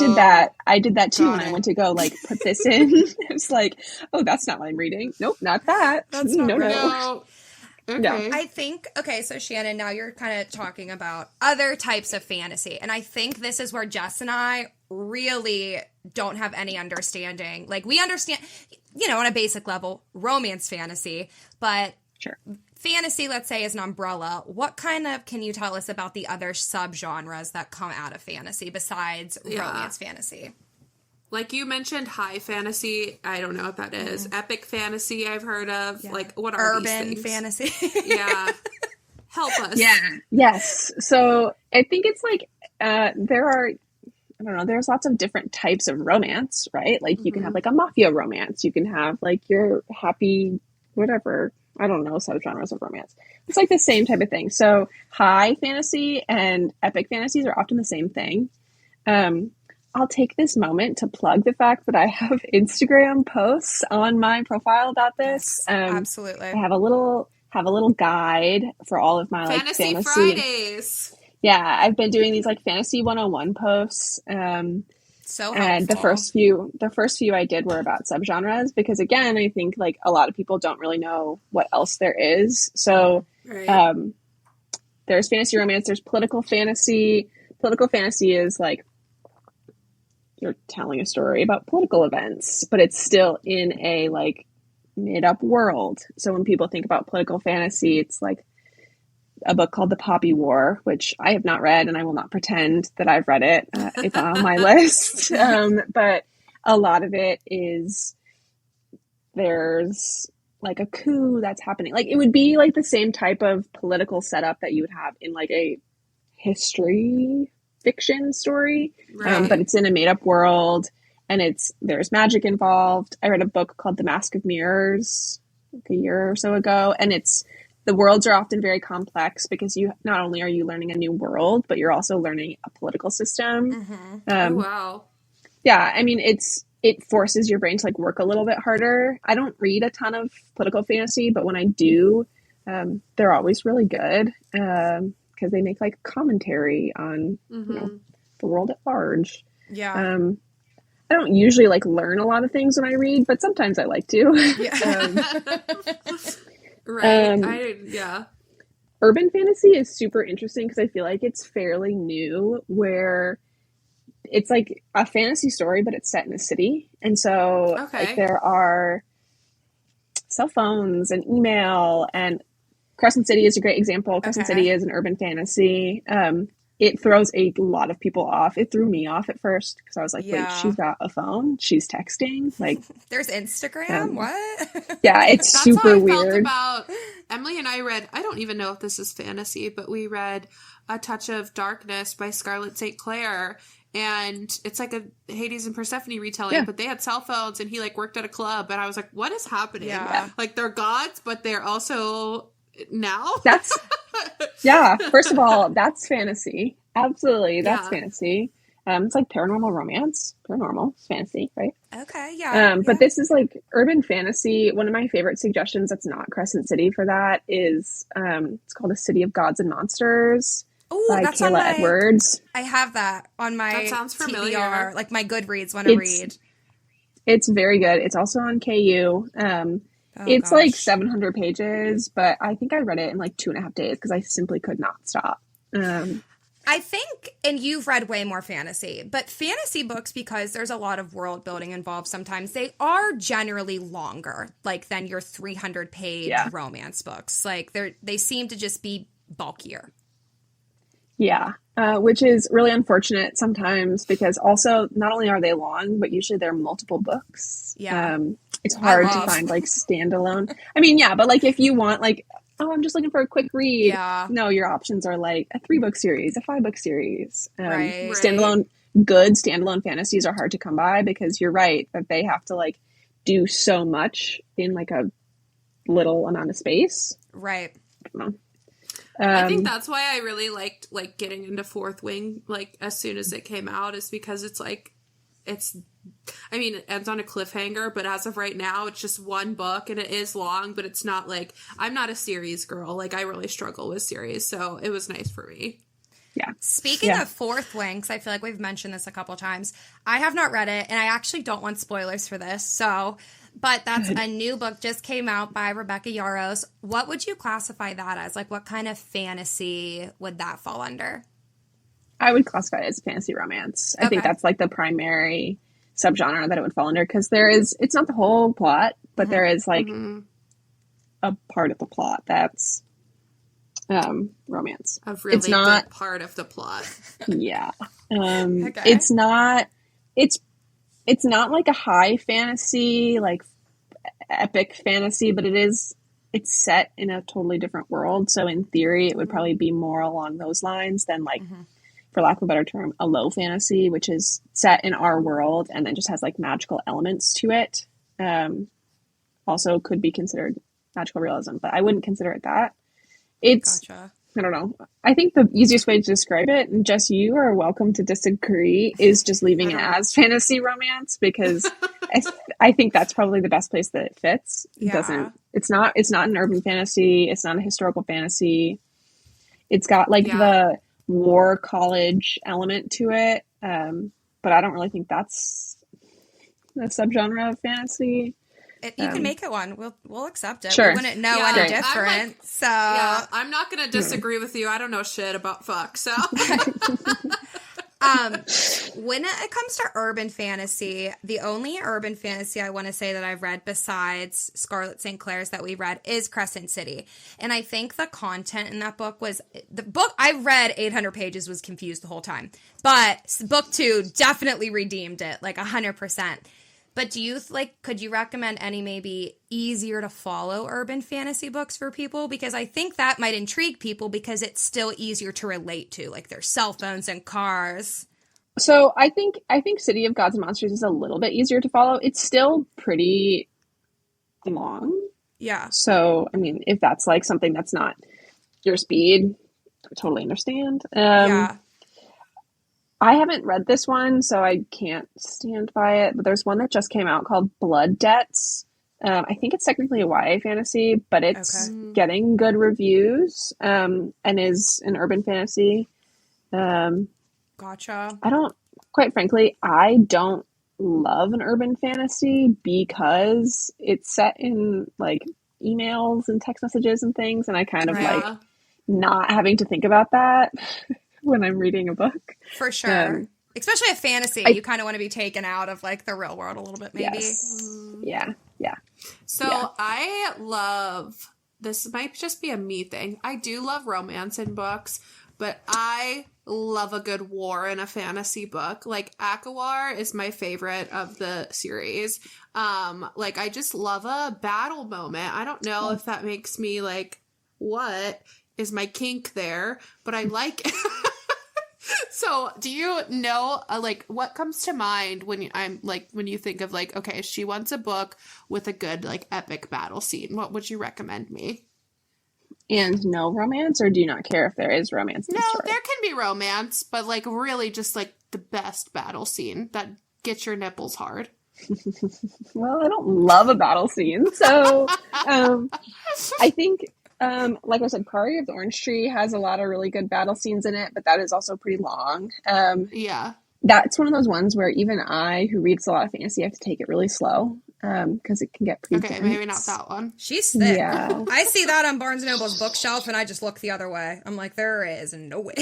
did that too when I went to go like put this in. It was like, oh, that's not what I'm reading. Nope, not that. That's not no. Okay. No. I think, so Shannon, now you're kind of talking about other types of fantasy. And I think this is where Jess and I really don't have any understanding. Like, we understand, on a basic level, romance fantasy, but sure. Fantasy, let's say, is an umbrella. What kind of can you tell us about the other subgenres that come out of fantasy besides romance fantasy? Like you mentioned, high fantasy. I don't know what that is. Epic fantasy, I've heard of. Yeah. Like, what are urban these things? fantasy? Yeah, help us. Yeah. Yes. So I think it's like there are. I don't know. There's lots of different types of romance, right? Like you can have like a mafia romance. You can have like your happy whatever. I don't know, subgenres of romance. It's like the same type of thing. So high fantasy and epic fantasies are often the same thing. I'll take this moment to plug the fact that I have Instagram posts on my profile about this. Yes, absolutely. I have a little guide for all of my like fantasy Fridays. Yeah, I've been doing these like fantasy 101 posts. So helpful. And the first few I did were about subgenres because again, I think like a lot of people don't really know what else there is. So there's fantasy romance, there's political fantasy. Political fantasy is like you're telling a story about political events, but it's still in a like made-up world. So when people think about political fantasy, it's like a book called The Poppy War, which I have not read, and I will not pretend that I've read it. It's on my list. But a lot of it is there's like a coup that's happening. Like it would be like the same type of political setup that you would have in like a history fiction story, Right. but it's in a made-up world, and there's magic involved. I read a book called The Mask of Mirrors like a year or so ago, and the worlds are often very complex because you not only are you learning a new world, but you're also learning a political system. Oh, wow. Yeah, I mean it forces your brain to like work a little bit harder. I don't read a ton of political fantasy, but when I do, they're always really good because they make like commentary on the world at large. Yeah. I don't usually like learn a lot of things when I read, but sometimes I like to. Right. Yeah. Urban fantasy is super interesting because I feel like it's fairly new, where it's like a fantasy story, but it's set in a city. And so like there are cell phones and email, and Crescent City is a great example. Crescent City is an urban fantasy. It throws a lot of people off. It threw me off at first because I was like, wait, she's got a phone? She's texting? Like, there's Instagram? What? Yeah, it's That's super how I weird. felt about Emily and I read, I don't even know if this is fantasy, but we read A Touch of Darkness by Scarlett St. Clair. And it's like a Hades and Persephone retelling, but they had cell phones and he like worked at a club. And I was like, what is happening? Yeah. Like they're gods, but they're also now. That's, first of all, that's fantasy. Absolutely. That's fantasy. It's like paranormal romance. Paranormal is fantasy, right? Okay, yeah. But this is like urban fantasy. One of my favorite suggestions that's not Crescent City for that is it's called A City of Gods and Monsters. Oh, that's Kayla Edwards. I have that on my that sounds familiar. TBR, like my Goodreads when I read. It's very good. It's also on KU. It's like 700 pages, but I think I read it in like 2.5 days because I simply could not stop. I think, and you've read way more fantasy, but fantasy books, because there's a lot of world building involved sometimes, they are generally longer, like than your 300-page romance books. Like they seem to just be bulkier. Yeah, which is really unfortunate sometimes because also not only are they long, but usually they're multiple books. Yeah. It's hard to find like standalone. I mean, yeah, but like if you want like, oh, I'm just looking for a quick read. Yeah. No, your options are like a 3-book series, a 5-book series. Right. Standalone fantasies are hard to come by because you're right that they have to like do so much in like a little amount of space. Right. I don't know. I think that's why I really liked like getting into Fourth Wing like as soon as it came out, is because it's like it ends on a cliffhanger, but as of right now it's just one book and it is long, but it's not like, I'm not a series girl. Like I really struggle with series, so it was nice for me. Yeah. Speaking of Fourth Wing, because I feel like we've mentioned this a couple times, I have not read it, and I actually don't want spoilers for this, but that's a new book, just came out by Rebecca Yarros. What would you classify that as? Like, what kind of fantasy would that fall under? I would classify it as fantasy romance. I think that's like the primary subgenre that it would fall under, because it's not the whole plot, but there is like a part of the plot that's romance. A really it's not good part of the plot. Yeah. It's not like a high fantasy, like epic fantasy, but it's set in a totally different world. So in theory, it would probably be more along those lines than like, for lack of a better term, a low fantasy, which is set in our world and then just has like magical elements to it. Also could be considered magical realism, but I wouldn't consider it that. Gotcha. I don't know. I think the easiest way to describe it, and Jess, you are welcome to disagree, is just leaving it as fantasy romance, because I think that's probably the best place that it fits. It's not an urban fantasy. It's not a historical fantasy. It's got like the war college element to it. But I don't really think that's a subgenre of fantasy. You can make it one. We'll accept it. Sure. We wouldn't know any different. I'm not going to disagree with you. I don't know shit about fuck. So When it comes to urban fantasy, the only urban fantasy I want to say that I've read besides Scarlett St. Clair's that we read is Crescent City. And I think the content in that book was, the book I read 800 pages was confused the whole time. But book 2 definitely redeemed it, like 100%. But do you, could you recommend any maybe easier to follow urban fantasy books for people? Because I think that might intrigue people because it's still easier to relate to, like their cell phones and cars. So I think City of Gods and Monsters is a little bit easier to follow. It's still pretty long. Yeah. So, I mean, if that's like something that's not your speed, I totally understand. Yeah. I haven't read this one, so I can't stand by it. But there's one that just came out called Blood Debts. I think it's technically a YA fantasy, but it's getting good reviews and is an urban fantasy. Gotcha. Quite frankly, I don't love an urban fantasy because it's set in like emails and text messages and things, and I kind of like not having to think about that when I'm reading a book. For sure. Especially a fantasy. You kind of want to be taken out of like the real world a little bit, maybe. Yes. Yeah. So I love, this might just be a me thing. I do love romance in books, but I love a good war in a fantasy book. Like Akawar is my favorite of the series. I just love a battle moment. I don't know if that makes me like, what is my kink there? But I like it. So, do you know, what comes to mind when you think of okay, she wants a book with a good epic battle scene? What would you recommend me? And no romance, or do you not care if there is romance in the story? No, there can be romance, but really just the best battle scene that gets your nipples hard. Well, I don't love a battle scene, so I think. Like I said, Priory of the Orange Tree has a lot of really good battle scenes in it, but that is also pretty long. Yeah. That's one of those ones where even I, who reads a lot of fantasy, have to take it really slow, because it can get pretty dense. Maybe not that one. She's thick. Yeah. I see that on Barnes & Noble's bookshelf, and I just look the other way. I'm like, there is no way.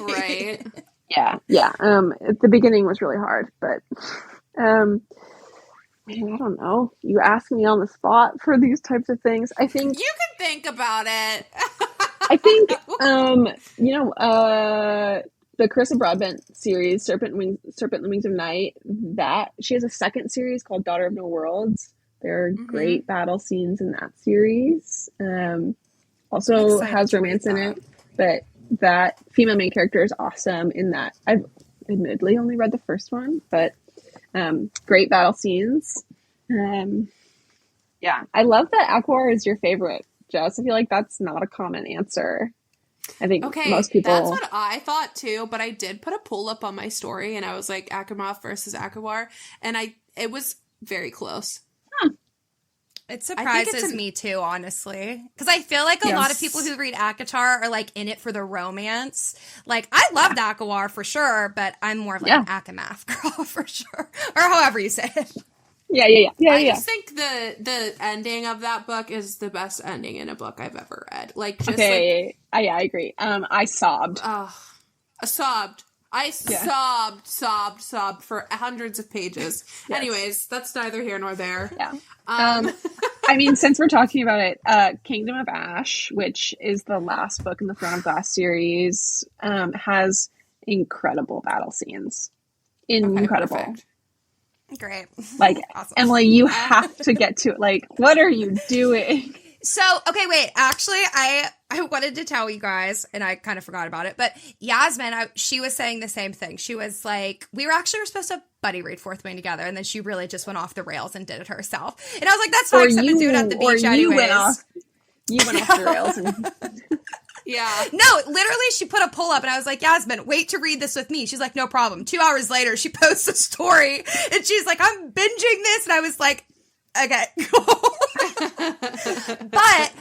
Right. Yeah. At the beginning was really hard, but, I don't know. You ask me on the spot for these types of things. I think you can think about it. I think the Carissa Broadbent series, Serpent and the Wings of Night, that she has a second series called Daughter of No Worlds. There are great battle scenes in that series. Also has romance in it, but that female main character is awesome in that. I've admittedly only read the first one, but great battle scenes. I love that Aquar is your favorite, Jess. I feel like that's not a common answer. I think most people. That's what I thought too, but I did put a poll up on my story, and I was like Akamov versus Akawar, and it was very close. It surprises me too, honestly, because I feel like a lot of people who read ACOTAR are in it for the romance. I loved Akawar for sure, but I'm more of an Akamath girl for sure, or however you say it. Yeah. I just think the ending of that book is the best ending in a book I've ever read. I agree. I sobbed. I sobbed for hundreds of pages. Yes. Anyways, that's neither here nor there. Yeah. Since we're talking about it, Kingdom of Ash, which is the last book in the Throne of Glass series, has incredible battle scenes. Incredible. Perfect. Great. Awesome. Emily, you have to get to it. What are you doing? So, okay, wait. Actually, I wanted to tell you guys, and I kind of forgot about it, but Yasmin, she was saying the same thing. She was like, we were supposed to buddy read Fourth Wing together, and then she really just went off the rails and did it herself. And I was like, that's fine, because I've been doing it at the beach anyways. You went off the rails. Yeah. No, literally, she put a poll up, and I was like, Yasmin, wait to read this with me. She's like, no problem. 2 hours later, she posts a story, and she's like, I'm binging this, and I was like, okay, cool. But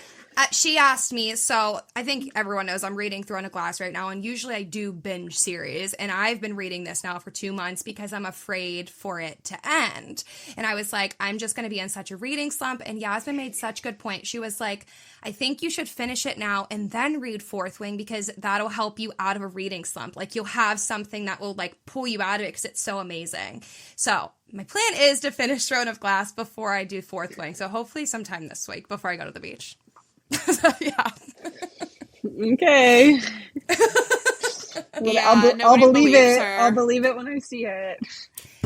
She asked me, so I think everyone knows I'm reading Throne of Glass right now, and usually I do binge series, and I've been reading this now for 2 months because I'm afraid for it to end. And I was like, I'm just going to be in such a reading slump, and Yasmin made such good point. She was like, I think you should finish it now and then read Fourth Wing because that'll help you out of a reading slump. Like, you'll have something that will, like, pull you out of it because it's so amazing. So my plan is to finish Throne of Glass before I do Fourth Wing, so hopefully sometime this week before I go to the beach. So, yeah. Okay. Yeah, I'll believe believes it. her. I'll believe it when I see it.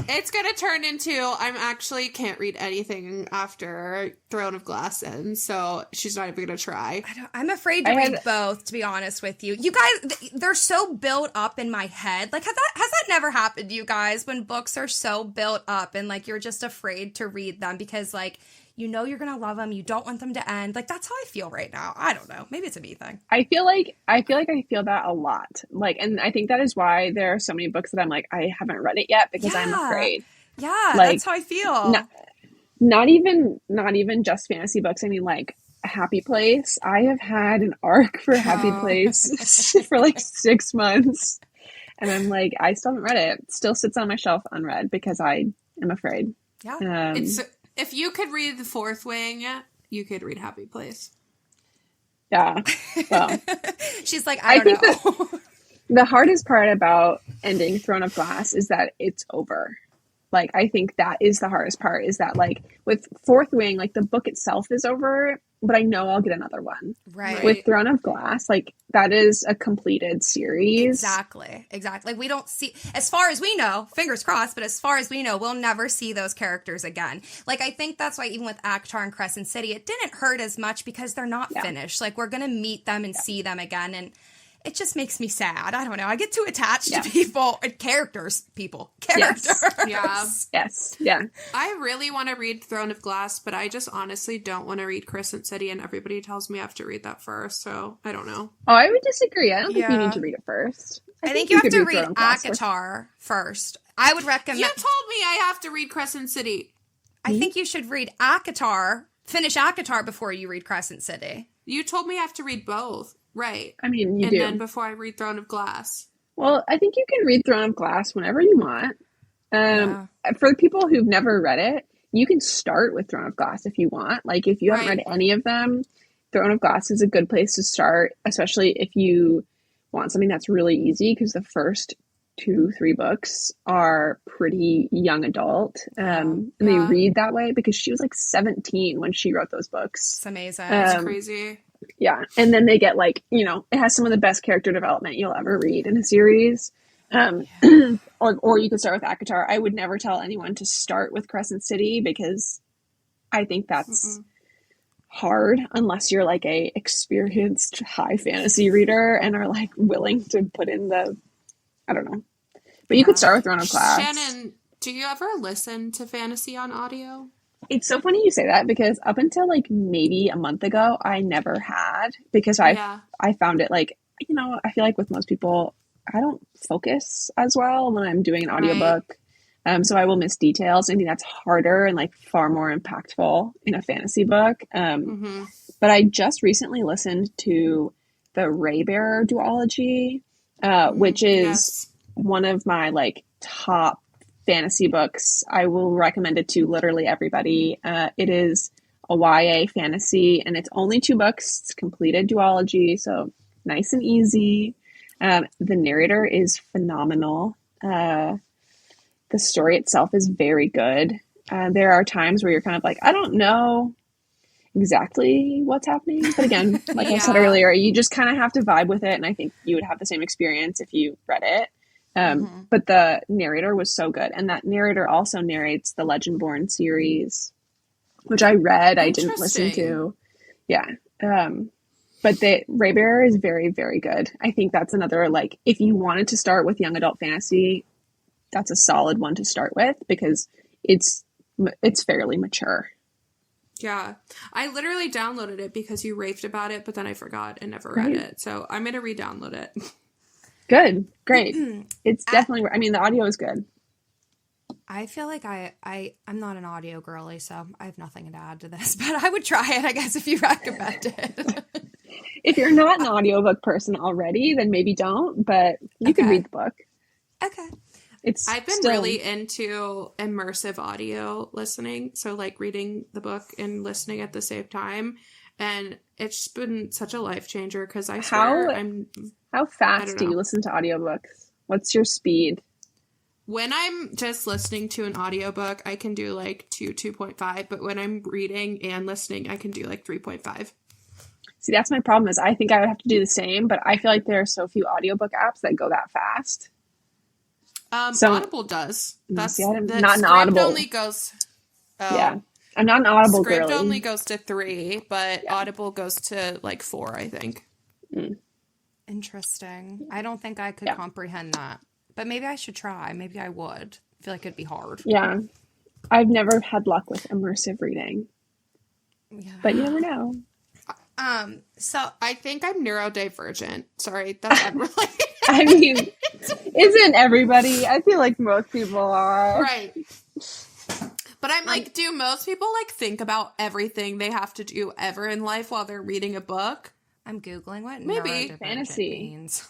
It's going to turn into, I'm actually can't read anything after Throne of Glass ends, so she's not even going to try. I'm afraid to read both, to be honest with you. You guys, they're so built up in my head. Like, has that never happened to you guys when books are so built up and, like, you're just afraid to read them because, like, you know you're going to love them. You don't want them to end. Like, that's how I feel right now. I don't know. Maybe it's a me thing. I feel I feel that a lot. Like, and I think that is why there are so many books that I'm like, I haven't read it yet because I'm afraid. Yeah, like, that's how I feel. Not even just fantasy books. I mean, like, Happy Place. I have had an arc for Happy Place for like 6 months. And I'm like, I still haven't read it. It still sits on my shelf unread because I am afraid. Yeah. If you could read The Fourth Wing, you could read Happy Place. Yeah. Well, she's like, I don't know. The hardest part about ending Throne of Glass is that it's over. Like, I think that is the hardest part, is that, like, with Fourth Wing, like, the book itself is over, but I know I'll get another one. Right. With Throne of Glass, like, that is a completed series. Exactly. Like, we don't see, as far as we know, fingers crossed, but as far as we know, we'll never see those characters again. Like, I think that's why even with ACOTAR and Crescent City, it didn't hurt as much because they're not finished. Like, we're going to meet them and see them again, and it just makes me sad. I don't know. I get too attached to people and characters. Characters. Yes. Yes. Yeah. I really want to read Throne of Glass, but I just honestly don't want to read Crescent City, and everybody tells me I have to read that first, so I don't know. Oh, I would disagree. I don't think you need to read it first. I think you have to read ACOTAR first. I would recommend... You told me I have to read Crescent City. I think you should read ACOTAR, finish ACOTAR before you read Crescent City. You told me I have to read both. Right. I mean, you and do. And then before I read Throne of Glass. Well, I think you can read Throne of Glass whenever you want. For the people who've never read it, you can start with Throne of Glass if you want. Like, if you haven't read any of them, Throne of Glass is a good place to start, especially if you want something that's really easy, because the first 2-3 books are pretty young adult. And they read that way because she was like 17 when she wrote those books. It's amazing. That's crazy. Yeah. And then they get, like, you know, it has some of the best character development you'll ever read in a series. Or you could start with ACOTAR. I would never tell anyone to start with Crescent City because I think that's hard unless you're like a experienced high fantasy reader and are like willing to put in the, I don't know. But you could start with Throne of Glass. Shannon, do you ever listen to fantasy on audio? It's so funny you say that because up until like maybe a month ago, I never had, because I found it like, you know, I feel like with most people, I don't focus as well when I'm doing an audiobook. So I will miss details. I think that's harder and like far more impactful in a fantasy book. But I just recently listened to the Raybearer duology, which is one of my like top fantasy books. I will recommend it to literally everybody. It is a YA fantasy and it's only 2 books. It's completed duology, so nice and easy. The narrator is phenomenal. The story itself is very good. There are times where you're kind of like, I don't know exactly what's happening. But again, like I said earlier, you just kind of have to vibe with it. And I think you would have the same experience if you read it. But the narrator was so good. And that narrator also narrates the Legendborn series, which I read. I didn't listen to. Yeah. But the Raybearer is very, very good. I think that's another, like, if you wanted to start with young adult fantasy, that's a solid one to start with because it's fairly mature. Yeah. I literally downloaded it because you raved about it, but then I forgot and never read it. So I'm going to re-download it. Good. Great. It's definitely, I mean, the audio is good. I feel like I'm not an audio girly, so I have nothing to add to this, but I would try it, I guess, if you recommend it. If you're not an audiobook person already, then maybe don't, but you can Okay. read the book. Okay. I've been really into immersive audio listening, so like reading the book and listening at the same time, and it's been such a life changer because I swear How fast do you listen to audiobooks? What's your speed? When I'm just listening to an audiobook, I can do like 2.5, but when I'm reading and listening, I can do like 3.5. See, that's my problem is I think I would have to do the same, but I feel like there are so few audiobook apps that go that fast. Audible does. That's see, I'm the not an Script Audible. only goes. Yeah, I'm not an Audible Script girly. only goes to 3, but Audible goes to like 4, I think. Interesting. I don't think I could comprehend that, but maybe I should try. Maybe I would. I feel like it'd be hard. Yeah, I've never had luck with immersive reading, but you never know. So I think I'm neurodivergent. Sorry, that's unrelated. I mean, isn't everybody? I feel like most people are. Right. But I'm like, do most people like think about everything they have to do ever in life while they're reading a book? I'm Googling what Maybe. neurodivergent Fantasy means.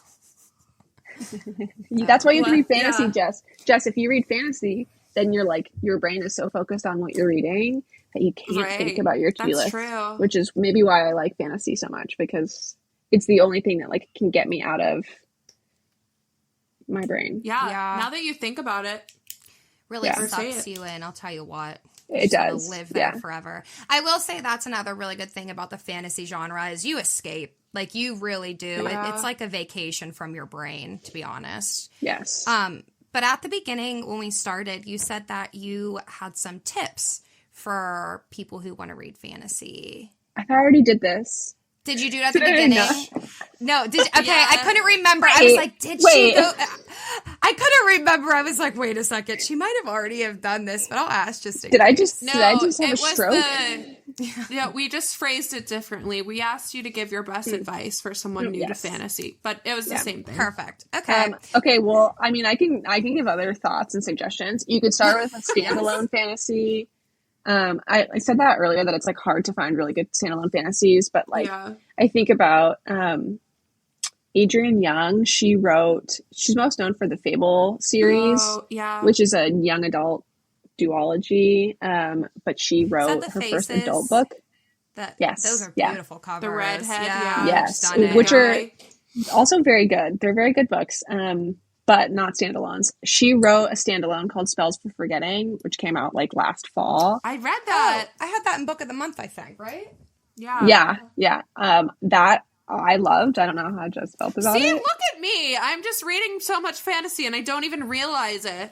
That's why you have to read fantasy, Yeah. Jess. Jess, if you read fantasy, then you're like, your brain is so focused on what you're reading that you can't think about your to-do list. That's true. Which is maybe why I like fantasy so much, because it's the only thing that like can get me out of my brain. Yeah. Now that you think about it. Really Yeah. sucks you in, I'll tell you what. It Just wanna does. live there Yeah. forever. I will say that's another really good thing about the fantasy genre is you escape. Like you really do. Yeah. It's like a vacation from your brain, to be honest. Yes. But at the beginning, when we started, you said that you had some tips for people who want to read fantasy. I already did this. Did you do it at the Did I beginning? not? No. Okay, Yeah. I couldn't remember. I was like, did she go? I couldn't remember. I was like, wait a second. She might have already have done this, but I'll ask just in Did I case. just No, did I just have it a was stroke? Yeah, we just phrased it differently. We asked you to give your best advice for someone new to Yes. fantasy, but it was the same thing. Perfect. Okay. Okay, well, I mean, I can give other thoughts and suggestions. You could start with a standalone fantasy. I said that earlier that it's like hard to find really good standalone fantasies, but like I think about Adrienne Young. She's most known for the Fable series, which is a young adult duology. But she wrote her first adult book. Yes, those are beautiful covers. The redhead, yes, stunning. which are also very good. They're very good books. But not standalones. She wrote a standalone called Spells for Forgetting, which came out like last fall. I read that. I had that in Book of the Month, I think, right? Yeah. Yeah. That I loved. I don't know how Jess felt about See, it. look at me. I'm just reading so much fantasy and I don't even realize it.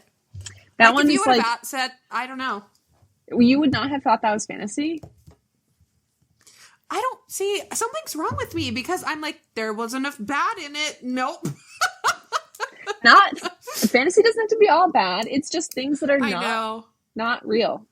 That like, one if you is would like, have said, I don't know. you would not have thought that was fantasy. I don't see, something's wrong with me because I'm like, there was enough bad in it. Nope. Not fantasy doesn't have to be all bad. It's just things that are not real.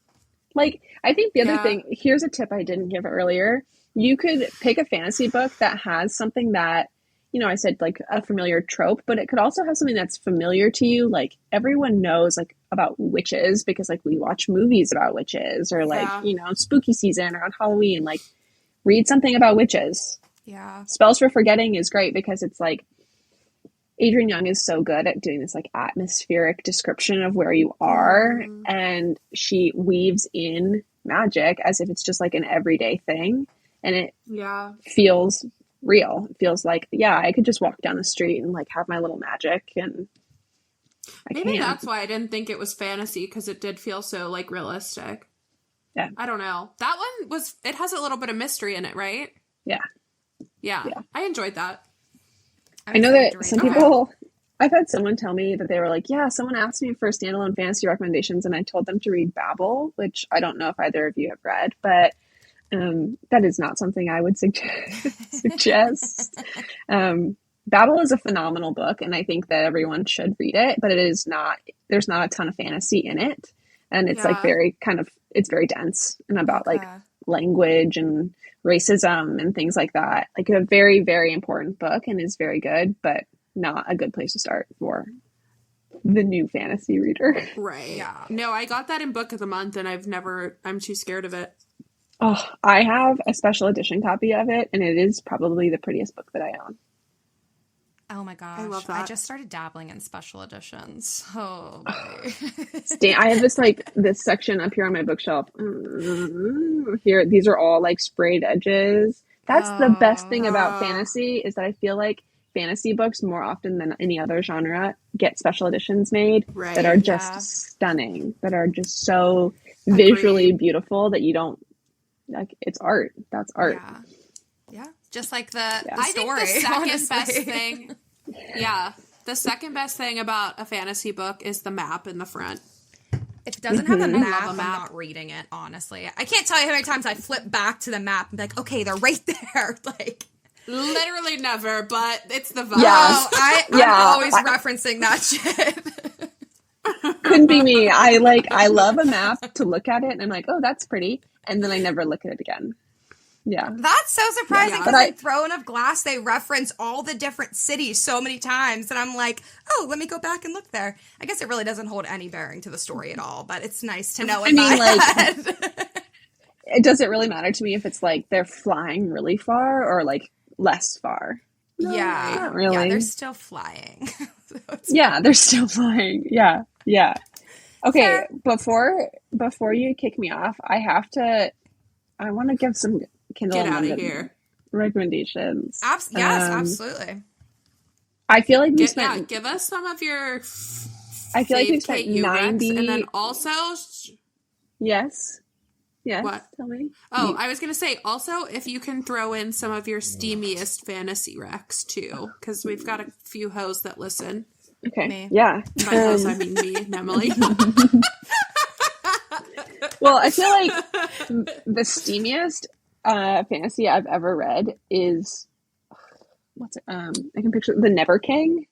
Like, I think the other thing, here's a tip I didn't give earlier. You could pick a fantasy book that has something that, you know, I said like a familiar trope, but it could also have something that's familiar to you. Like everyone knows like about witches because like we watch movies about witches or like, you know, spooky season or on Halloween, like read something about witches. Yeah. Spells for Forgetting is great because it's like, Adrienne Young is so good at doing this like atmospheric description of where you are, and she weaves in magic as if it's just like an everyday thing, and it feels real. It feels like, I could just walk down the street and like have my little magic, and maybe that's why I didn't think it was fantasy, because it did feel so like realistic. Yeah, I don't know. That one it has a little bit of mystery in it, right? Yeah. I enjoyed that. I know that some people, I've had someone tell me that they were like, someone asked me for standalone fantasy recommendations and I told them to read Babel, which I don't know if either of you have read, but that is not something I would suggest. Babel is a phenomenal book and I think that everyone should read it, but there's not a ton of fantasy in it. And it's like it's very dense and about like language and racism and things like that. Like a very, very important book and is very good, but not a good place to start for the new fantasy reader. Right. Yeah. No, I got that in Book of the Month, and I'm too scared of it. Oh, I have a special edition copy of it, and it is probably the prettiest book that I own. Oh my gosh. I love that. I just started dabbling in special editions. Oh boy. I have this section up here on my bookshelf. Here, these are all like sprayed edges. That's the best thing about fantasy, is that I feel like fantasy books, more often than any other genre, get special editions made that are just stunning, that are just so visually beautiful that you don't, like, it's art. That's art. Yeah. Just like the I story, think the second honestly. best thing. Yeah. The second best thing about a fantasy book is the map in the front. If it doesn't have a love map, a I'm map. not reading it, honestly. I can't tell you how many times I flip back to the map and be like, okay, they're right there. Like, literally never, but it's the vibe. Yeah. I'm always referencing that shit. Couldn't be me. I love a map to look at it, and I'm like, oh, that's pretty, and then I never look at it again. Yeah. That's so surprising, Yeah. because in Throne of Glass, they reference all the different cities so many times, and I'm like, oh, let me go back and look there. I guess it really doesn't hold any bearing to the story at all, but it's nice to know in my head. It doesn't really matter to me if it's like they're flying really far or like less far. No, not really. Yeah, they're still flying. Yeah, they're still flying. Yeah. Okay, Fair. before you kick me off, I want to give some Kindle Get out of Unlimited here. recommendations. Yes, absolutely. I feel like we spent. Give us some of your. I feel like we fave spent KU recs, 90. and then also. Yes. What? Tell me. Oh, I was gonna say also if you can throw in some of your steamiest fantasy recs too, because we've got a few hoes that listen. Okay. Me. Yeah. By hoes, I mean me and Emily. Well, I feel like the steamiest fantasy I've ever read is I can picture The Never King.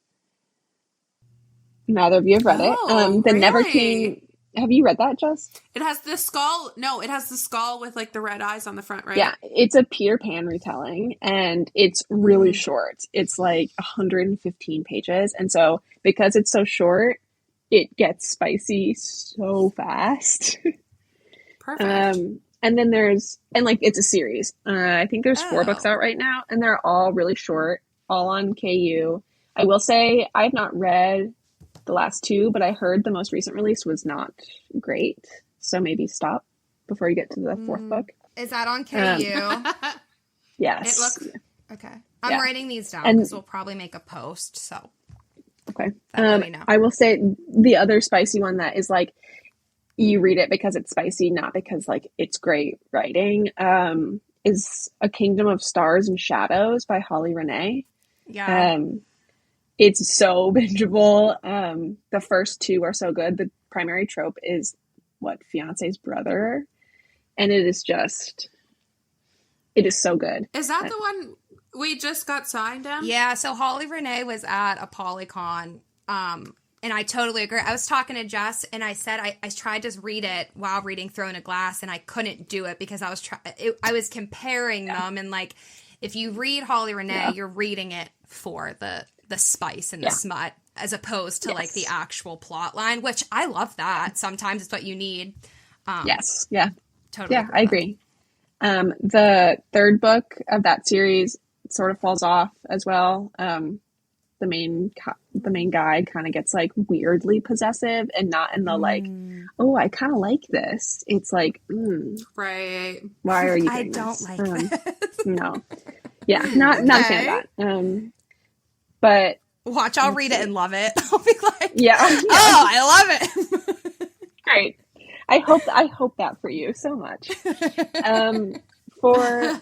Neither of you have read it. The Never really? King. Have you read that, Jess? It has the skull. No, it has the skull with like the red eyes on the front, right? Yeah, it's a Peter Pan retelling, and it's really short. It's like 115 pages, and so because it's so short, it gets spicy so fast. Perfect. And then it's a series. I think there's 4 books out right now, and they're all really short, all on KU. I will say I've not read the last 2, but I heard the most recent release was not great. So maybe stop before you get to the 4th book. Is that on KU? Yes. It looks. Okay. I'm writing these down And- because we'll probably make a post. So Okay. let me know. I will say the other spicy one that is like, you read it because it's spicy, not because like it's great writing, is A Kingdom of Stars and Shadows by Holly Renee. Yeah. It's so bingeable. The first 2 are so good. The primary trope is fiance's brother, and it is so good. Is that the one we just got signed in? Yeah, so Holly Renee was at a Polycon, and I totally agree. I was talking to Jess, and I said I tried to read it while reading Throne of Glass, and I couldn't do it because I was comparing them, and like, if you read Holly Renee, you're reading it for the spice and the smut, as opposed to like the actual plot line, which I love that. Sometimes it's what you need. Yes. Yeah. Totally. Yeah, I agree. The 3rd book of that series sort of falls off as well. The main guy kind of gets like weirdly possessive, and not in the like, oh, I kind of like this. It's like, Right. why are you I doing don't this? like this. No. Yeah, not a fan of that. But Watch, I'll read it and love it. I'll be like, yeah. oh, I love it. Great. I hope that for you so much. For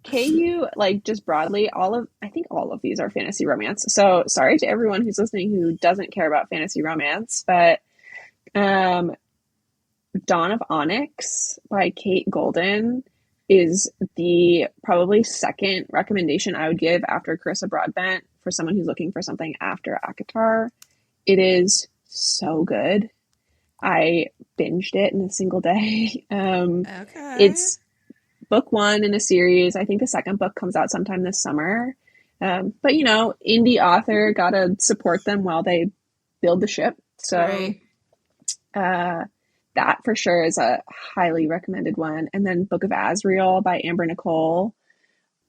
KU, like just broadly, I think all of these are fantasy romance. So sorry to everyone who's listening who doesn't care about fantasy romance, but Dawn of Onyx by Kate Golden is the probably second recommendation I would give after Carissa Broadbent for someone who's looking for something after ACOTAR. It is so good. I binged it in a single day. Okay. It's book 1 in a series. I think the 2nd book comes out sometime this summer. But indie author, gotta support them while they build the ship. So Right. that for sure is a highly recommended one. And then Book of Azrael by Amber Nicole,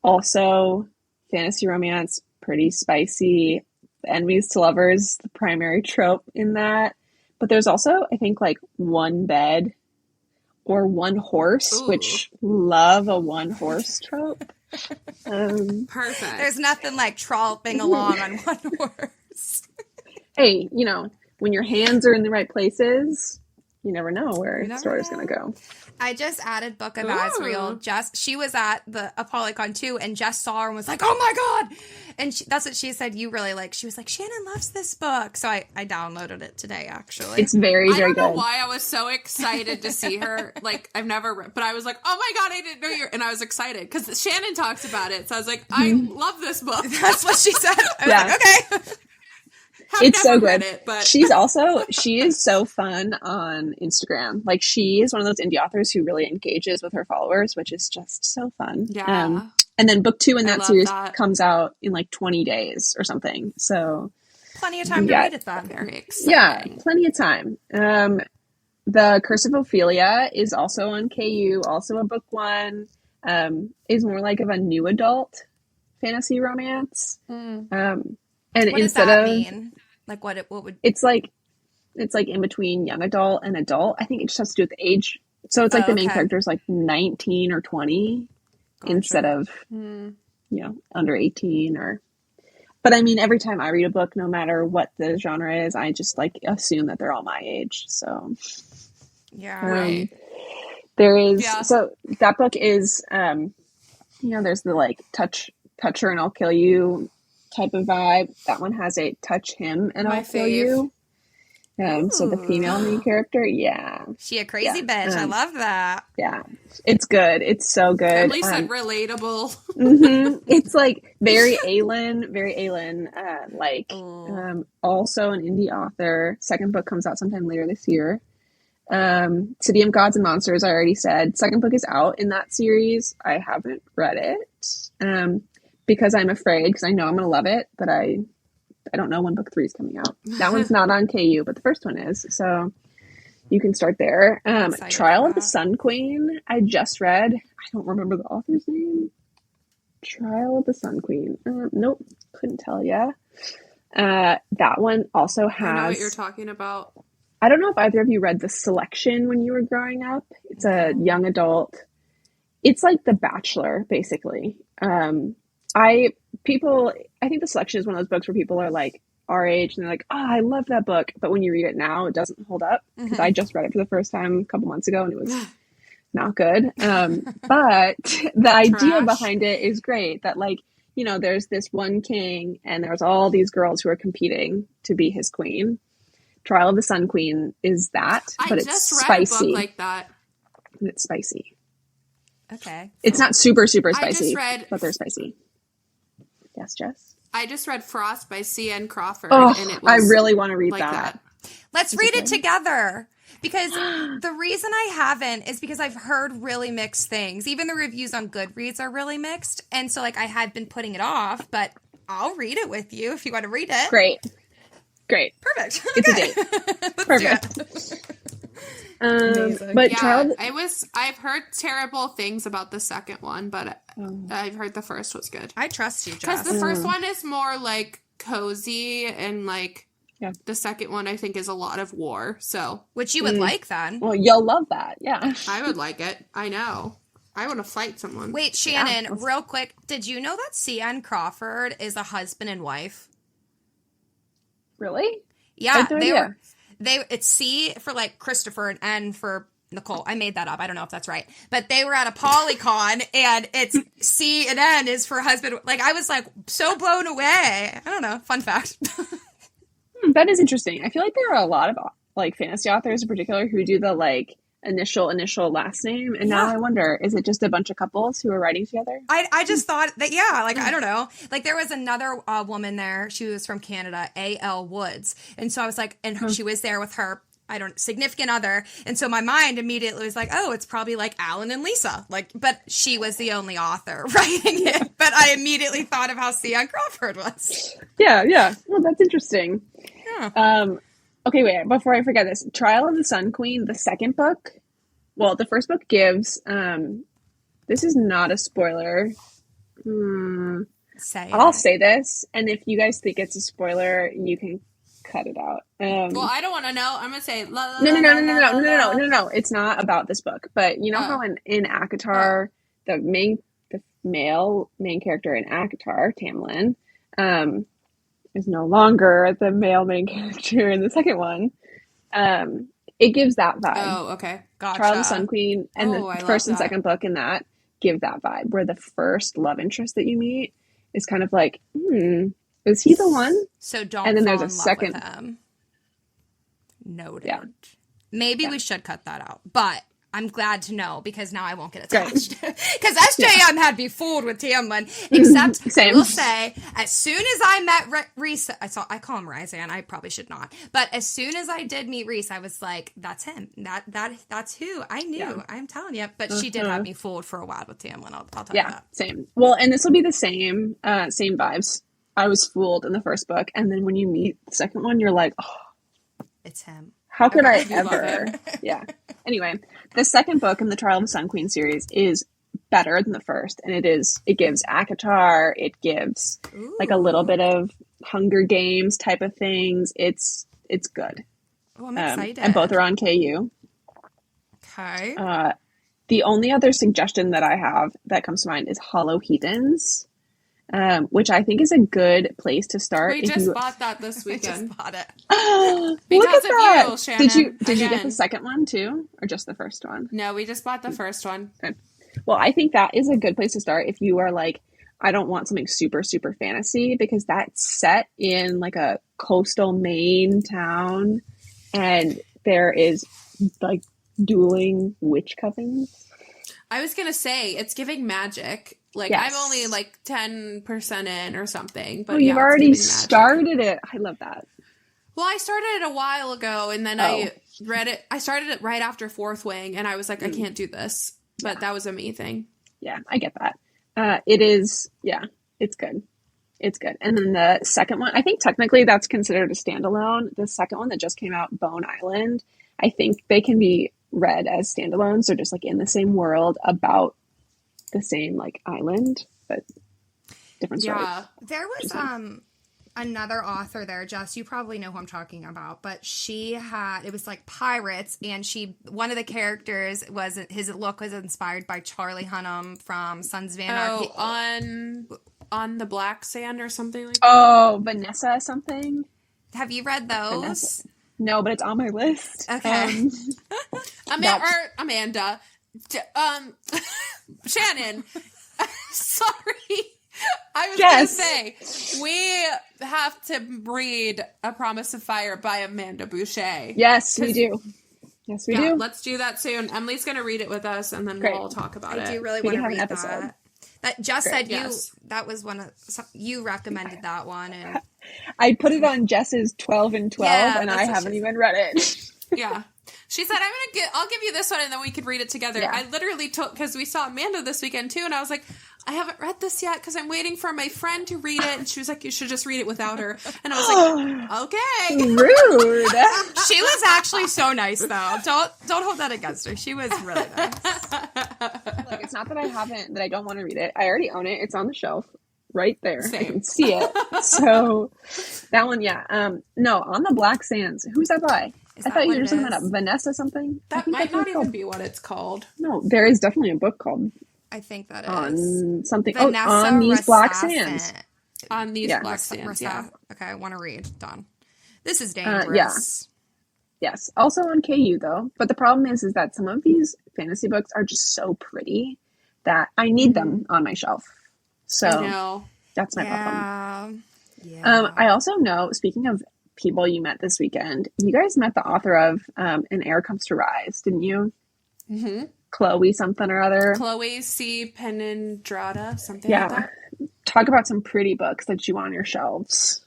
also fantasy romance, pretty spicy. Enemies to lovers, the primary trope in that. But there's also, I think, like one bed or one horse, Ooh. which love a one horse trope. Perfect. There's nothing like trolloping along on one horse. Hey, you know, when your hands are in the right places, you never know where You the never story's know. going to go. I just added Book of Ooh. Azrael. She was at the ApolloCon too, and Jess saw her and was like, "Oh my god!" And that's what she said. You really like. She was like, "Shannon loves this book," so I downloaded it today. Actually, It's very, I very don't know good. why I was so excited to see her. Like, I've never read, but I was like, oh my God, I didn't know you're, and I was excited because Shannon talks about it. So I was like, I love this book. that's what she said. I was Yeah. like, okay. Have It's so never good. read it, but She is so fun on Instagram. Like, she is one of those indie authors who really engages with her followers, which is just so fun. yeah. And then book 2 in I that love series that. comes out in like 20 days or something. So Plenty of time to Yeah. read it then. Very exciting. yeah, plenty of time. The Curse of Ophelia is also on KU, also a book 1. Is more like of a new adult fantasy romance. Mm. And What does instead that of mean? Like what would it's like in between young adult and adult. I think it just has to do with age. So it's like the main okay. character is like 19 or 20 Gotcha. instead of Mm. under 18 or. But I mean, every time I read a book, no matter what the genre is, I just like assume that they're all my age. So Yeah. Right. there is Yeah. so that book is there's the like touch her and I'll kill you type of vibe. That one has a touch him and My I'll kill fave. you. So the Ooh. female main character, yeah, She a crazy Yeah. bitch. I love that. yeah, it's good. It's so good. Emily said relatable. It's like very Aylin, Ooh. also an indie author. Second book comes out sometime later this year. City of Gods and Monsters, I already said. Second book is out in that series. I haven't read it because I'm afraid, because I know I'm going to love it, but I don't know when book 3 is coming out. That one's not on KU, but the first one is. So you can start there. Excited Trial for of the that. Sun Queen, I just read. I don't remember the author's name. Trial of the Sun Queen. Nope, couldn't tell ya. That one also I know what has. you're talking about. I don't know if either of you read The Selection when you were growing up. It's a young adult. It's like The Bachelor, basically. I think The Selection is one of those books where people are like our age and they're like, oh, I love that book. But when you read it now, it doesn't hold up because I just read it for the first time a couple months ago and it was not good. But the idea Trash. behind it is great that like, there's this one king and there's all these girls who are competing to be his queen. Trial of the Sun Queen is that, but I it's just read spicy. a book like that. And it's spicy. Okay. It's not super, super I just spicy, read- but they're spicy. Yes, Jess? I just read Frost by C.N. Crawford, Oh, and it was I really want to read like that. Let's Is read it it good? together. Because the reason I haven't is because I've heard really mixed things. Even the reviews on Goodreads are really mixed. And so, like, I had been putting it off, but I'll read it with you if you want to read it. Great. Perfect. It's a Okay. date. Let's Perfect. do it. But Yeah, I've heard terrible things about the second one, but I've heard the first was good. I trust you, Because Jess. the first one is more like cozy, and like Yeah. the second one I think is a lot of war. So Which you would like then. well, you'll love that. Yeah. I would like it. I know. I want to fight someone. Wait, Shannon, let's- real quick. Did you know that C.N. Crawford is a husband and wife? Really? Yeah, I had no idea. it's C for like Christopher and N for Nicole. I made that up. I don't know if that's right. But they were at a Polycon and it's C and N is for husband. Like I was like so blown away. I don't know. Fun fact. That is interesting. I feel like there are a lot of like fantasy authors in particular who do the like initial last name, and now Yeah. I wonder, is it just a bunch of couples who are writing together? I just thought that, yeah, like, I don't know. Like, there was another woman there. She was from Canada, A.L. Woods. And so I was like, and she was there with her, significant other. And so my mind immediately was like, oh, it's probably like Alan and Lisa. Like, but she was the only author writing it. But I immediately thought of how C.N. Crawford was. Yeah. Well, that's interesting. Okay, wait, before I forget this. Trial of the Sun Queen, the second book. Well, the first book gives this is not a spoiler. I'll say this, and if you guys think it's a spoiler, you can cut it out. Well, I don't want to know. I'm gonna say no. It's not about this book, but you know how in ACOTAR, the male main character in ACOTAR, Tamlin, is no longer the male main character in the second one. It gives that vibe. Oh, okay, gotcha. Trial of the Sun Queen and the first and second book in that give that vibe, where the first love interest that you meet is kind of like, is he the one? So don't. And then fall there's a in love second. With him. Noted. Yeah. Maybe we should cut that out, but I'm glad to know because now I won't get attached. Because SJM had me fooled with Tamlin. Except I will say, as soon as I met Reese, I call him Ryzan. I probably should not. But as soon as I did meet Reese, I was like, that's him. That's who I knew. Yeah. I'm telling you. But she did have me fooled for a while with Tamlin. I'll tell you that. Yeah, same. Well, and this will be the same vibes. I was fooled in the first book, and then when you meet the second one, you're like, oh, it's him. How could I ever? Yeah. Anyway, the second book in the Trial of the Sun Queen series is better than the first, and it gives ACOTAR, it gives like a little bit of Hunger Games type of things. It's good. Oh, I'm excited. And both are on KU. Okay. The only other suggestion that I have that comes to mind is Hollow Heathens. Which I think is a good place to start. We just bought that this weekend. I just bought it. Because of you, Shannon. Did you get the second one too, or just the first one? No, we just bought the first one. Okay. Well, I think that is a good place to start if you are like, I don't want something super, super fantasy, because that's set in like a coastal Maine town, and there is like dueling witch covens. I was gonna say it's giving magic. Like, yes. I'm only like 10% in or something. But you've already started it. I love that. Well, I started it a while ago, and then I read it. I started it right after Fourth Wing, and I was like, I can't do this. But that was a me thing. Yeah, I get that. It is, it's good. It's good. And then the second one, I think technically that's considered a standalone. The second one that just came out, Bone Island, I think they can be read as standalones. They're just like in the same world about the same like island, but different stories. Yeah, there was another author there, Jess, you probably know who I'm talking about, but it was like pirates, and one of the characters his look was inspired by Charlie Hunnam from Sons of Anarchy. On the Black Sand or something like that. Oh, Vanessa something. Have you read those? Vanessa. No, but it's on my list. Okay. Amanda. Shannon. Sorry. I was going to say, we have to read A Promise of Fire by Amanda Boucher. Yes, we do. Yes, we do. Let's do that soon. Emily's going to read it with us, and then we'll talk about it. I do really want to read that. That Jess said that was you recommended that one, and I put it on Jess's 12 and 12, and I haven't even read it. Yeah. She said, I'll give you this one, and then we could read it together. Yeah. I literally took, because we saw Amanda this weekend too, and I was like, I haven't read this yet because I'm waiting for my friend to read it. And she was like, you should just read it without her. And I was like, okay. Rude. She was actually so nice, though. Don't hold that against her. She was really nice. Look, it's not that I don't want to read it. I already own it. It's on the shelf right there. Same. I can see it. So that one, no, On the Black Sands. Who's that by? I thought you were just looking that up. Vanessa something? That might not even be what it's called. No, there is definitely a book called I think that is. On something. Vanessa On These Black Sands. On These Black Sands, Okay, I want to read. Done. This is dangerous. Yes. Also on KU, though. But the problem is that some of these fantasy books are just so pretty that I need them on my shelf. So that's my problem. Yeah. I also know, speaking of people you met this weekend, you guys met the author of An Heir Comes to Rise, didn't you? Mm-hmm. Chloe something or other. Chloe C. Penindrata, something like that. Talk about some pretty books that you want on your shelves.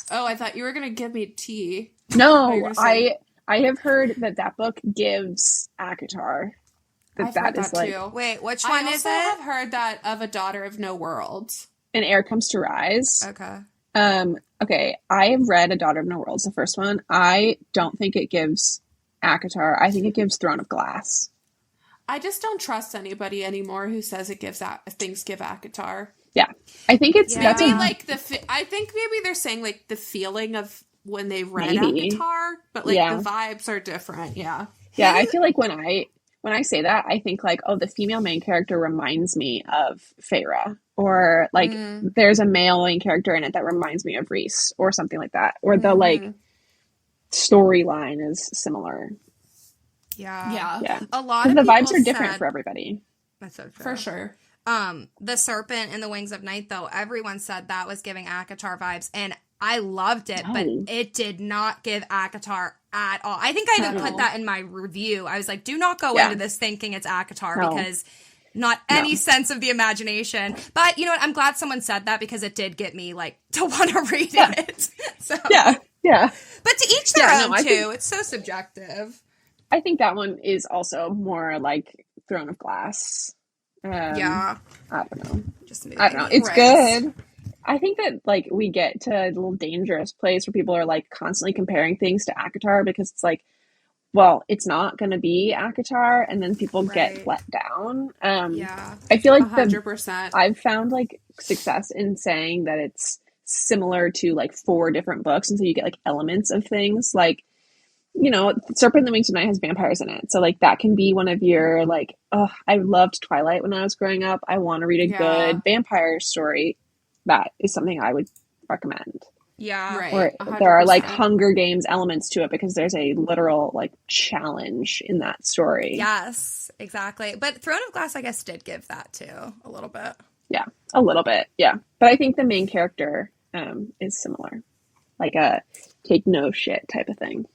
Oh, I thought you were going to give me tea. No, I have heard that book gives ACOTAR. I've heard that like, too. Wait, which one is it? I also have heard that of A Daughter of No Worlds. An Heir Comes to Rise. Okay. Okay, I've read A Daughter of No Worlds, the first one. I don't think it gives ACOTAR. I think it gives Throne of Glass. I just don't trust anybody anymore who says it gives things give ACOTAR. Yeah, I think it's Yeah. Maybe like I think maybe they're saying like the feeling of when they read Maybe. ACOTAR, but like Yeah. the vibes are different. Yeah. Yeah, I feel like when I say that, I think like, oh, the female main character reminds me of Feyre, or like there's a male main character in it that reminds me of Rhys, or something like that, or the like storyline is similar. Yeah. Yeah, A lot because of the people vibes are different said- for everybody. That's so true. For sure. The Serpent and the Wings of Night, though, everyone said that was giving ACOTAR vibes, and I loved it, but No. it did not give ACOTAR at all. I think I even put that in my review. I was like, do not go into this thinking it's ACOTAR, No. because not any sense of the imagination. But you know what? I'm glad someone said that, because it did get me like to want to read it. So Yeah. but to each their Yeah, own no, I too. think- It's so subjective. I think that one is also more like Throne of Glass. Yeah. I don't know. Just I don't know. It's good. I think that like we get to a little dangerous place where people are like constantly comparing things to ACOTAR, because it's like, well, it's not going to be ACOTAR, and then people get let down. Yeah. I feel like 100%. I've found like success in saying that it's similar to like 4 different books, and so you get like elements of things like, you know, Serpent and the Wings of Night has vampires in it, so like that can be one of your like, oh, I loved Twilight when I was growing up, I want to read a good vampire story. That is something I would recommend. Yeah. Right. Or 100%. there are like Hunger Games elements to it, because there's a literal like challenge in that story. Yes, exactly. But Throne of Glass, I guess, did give that too, a little bit. Yeah, a little bit. Yeah, but I think the main character is similar, like a take no shit type of thing.